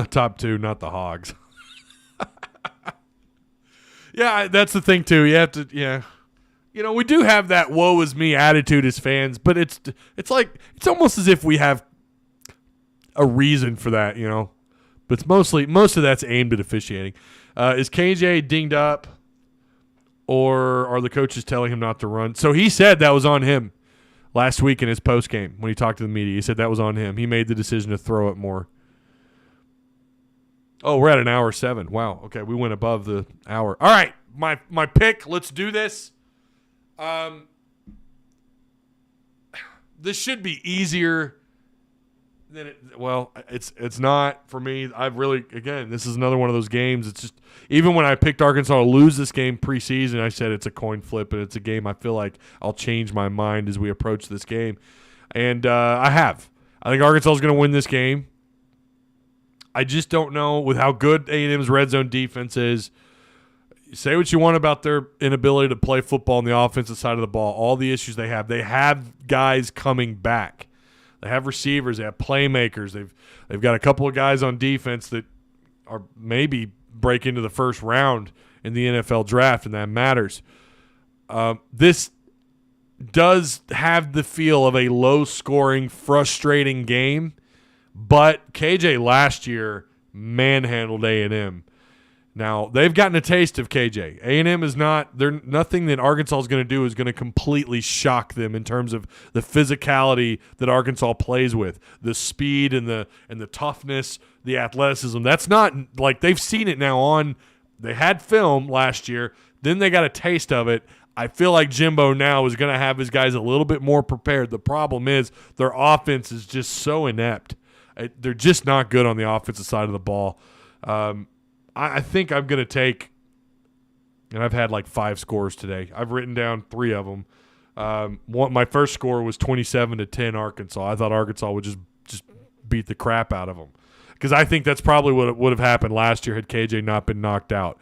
A: Top 2, not the Hogs. Yeah, that's the thing too. You have to, yeah. We do have that woe is me attitude as fans, but it's like it's almost as if we have a reason for that, But it's most of that's aimed at officiating. Is KJ dinged up, or are the coaches telling him not to run? So he said that was on him last week in his post game when he talked to the media. He said that was on him. He made the decision to throw it more. Oh, we're at an hour 7. Wow. Okay, we went above the hour. All right, my pick. Let's do this. This should be easier than it. Well, it's not for me. This is another one of those games. It's just even when I picked Arkansas to lose this game preseason, I said it's a coin flip, and it's a game I feel like I'll change my mind as we approach this game, and I have. I think Arkansas is going to win this game. I just don't know with how good A&M's red zone defense is. Say what you want about their inability to play football on the offensive side of the ball, all the issues they have guys coming back. They have receivers, they have playmakers. They've got a couple of guys on defense that are maybe break into the first round in the NFL draft, and that matters. This does have the feel of a low-scoring, frustrating game, but KJ last year manhandled A&M. Now, they've gotten a taste of KJ. A&M is nothing that Arkansas is going to do is going to completely shock them in terms of the physicality that Arkansas plays with, the speed and the toughness, the athleticism. That's not like they've seen it now they had film last year, then they got a taste of it. I feel like Jimbo now is going to have his guys a little bit more prepared. The problem is their offense is just so inept. They're just not good on the offensive side of the ball. I think I'm going to take, and I've had like 5 scores today. I've written down 3 of them. My first score was 27-10 Arkansas. I thought Arkansas would just beat the crap out of them because I think that's probably what would have happened last year had KJ not been knocked out.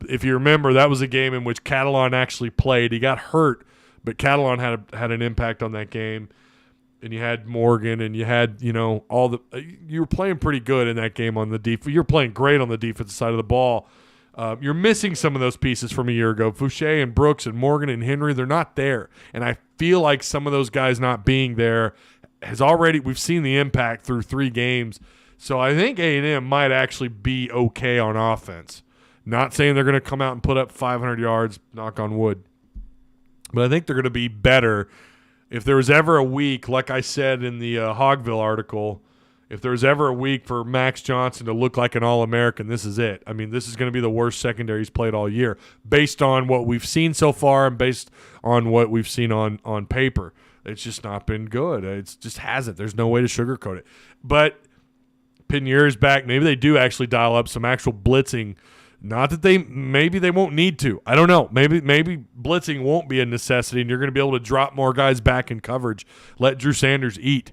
A: If you remember, that was a game in which Catalon actually played. He got hurt, but Catalon had an impact on that game. And you had Morgan, and you had, you were playing pretty good in that game on the defense. You're playing great on the defensive side of the ball. You're missing some of those pieces from a year ago. Fouché and Brooks and Morgan and Henry, they're not there. And I feel like some of those guys not being there we've seen the impact through 3 games. So I think A&M might actually be okay on offense. Not saying they're going to come out and put up 500 yards, knock on wood. But I think they're going to be better. If there was ever a week, like I said in the Hogville article, if there was ever a week for Max Johnson to look like an All-American, this is it. I mean, this is going to be the worst secondary he's played all year based on what we've seen so far and based on what we've seen on paper. It's just not been good. It just hasn't. There's no way to sugarcoat it. But Pinheir's back. Maybe they do actually dial up some actual blitzing. Not that maybe they won't need to. I don't know. Maybe blitzing won't be a necessity, and you're going to be able to drop more guys back in coverage. Let Drew Sanders eat.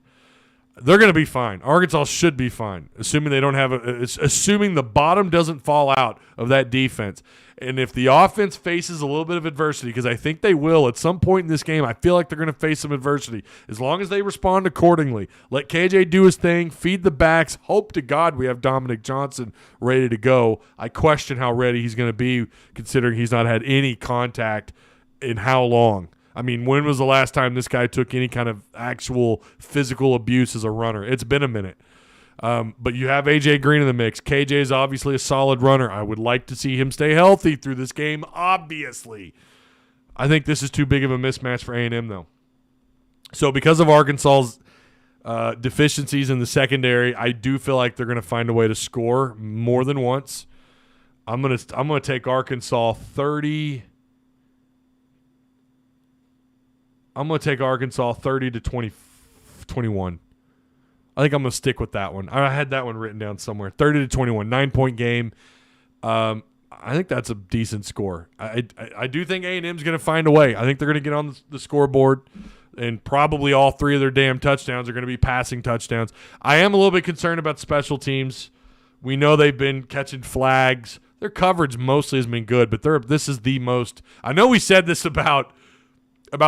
A: They're going to be fine. Arkansas should be fine, assuming they don't have assuming the bottom doesn't fall out of that defense. And if the offense faces a little bit of adversity, because I think they will at some point in this game, I feel like they're going to face some adversity. As long as they respond accordingly, let KJ do his thing, feed the backs, hope to God we have Dominic Johnson ready to go. I question how ready he's going to be considering he's not had any contact in how long. I mean, when was the last time this guy took any kind of actual physical abuse as a runner? It's been a minute. But you have A.J. Green in the mix. KJ is obviously a solid runner. I would like to see him stay healthy through this game, obviously. I think this is too big of a mismatch for A&M, though. So because of Arkansas's deficiencies in the secondary, I do feel like they're going to find a way to score more than once. I'm gonna take Arkansas 30. I'm going to take Arkansas 30 to 21. I think I'm going to stick with that one. I had that one written down somewhere. 30 to 21, 9-point game. I think that's a decent score. I do think A&M's going to find a way. I think they're going to get on the scoreboard, and probably all 3 of their damn touchdowns are going to be passing touchdowns. I am a little bit concerned about special teams. We know they've been catching flags. Their coverage mostly has been good, but this is the most – I know we said this about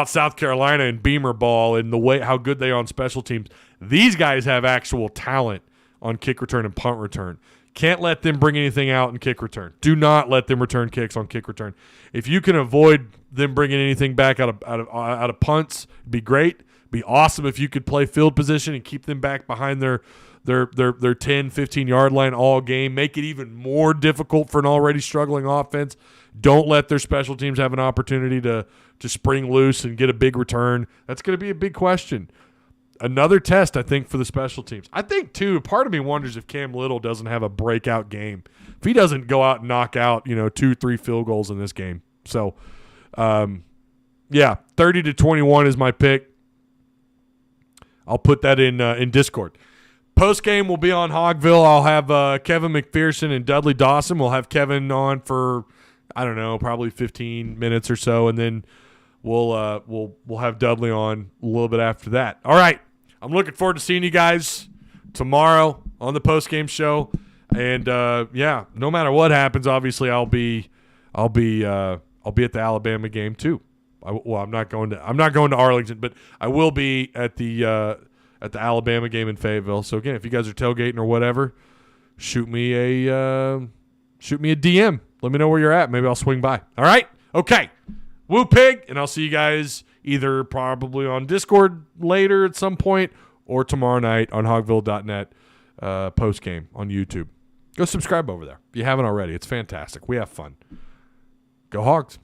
A: South Carolina and Beamer ball and the way how good they are on special teams. These guys have actual talent on kick return and punt return. Can't let them bring anything out in kick return. Do not let them return kicks on kick return. If you can avoid them bringing anything back out of punts, it'd be great. It'd be awesome if you could play field position and keep them back behind their 10, 15-yard line all game. Make it even more difficult for an already struggling offense. Don't let their special teams have an opportunity to spring loose and get a big return. That's going to be a big question. Another test, I think, for the special teams. I think, too, part of me wonders if Cam Little doesn't have a breakout game. If he doesn't go out and knock out, 2-3 field goals in this game. So, 30-21 is my pick. I'll put that in Discord. Post game will be on Hogville. I'll have Kevin McPherson and Dudley Dawson. We'll have Kevin on for, I don't know, probably 15 minutes or so, and then we'll have Dudley on a little bit after that. All right. I'm looking forward to seeing you guys tomorrow on the post game show. And no matter what happens, obviously I'll be at the Alabama game too. I'm not going to Arlington, but I will be at the Alabama game in Fayetteville. So again, if you guys are tailgating or whatever, shoot me a DM. Let me know where you're at. Maybe I'll swing by. All right? Okay. Woo pig, and I'll see you guys either probably on Discord later at some point or tomorrow night on hogville.net post game on YouTube. Go subscribe over there if you haven't already. It's fantastic. We have fun. Go Hogs.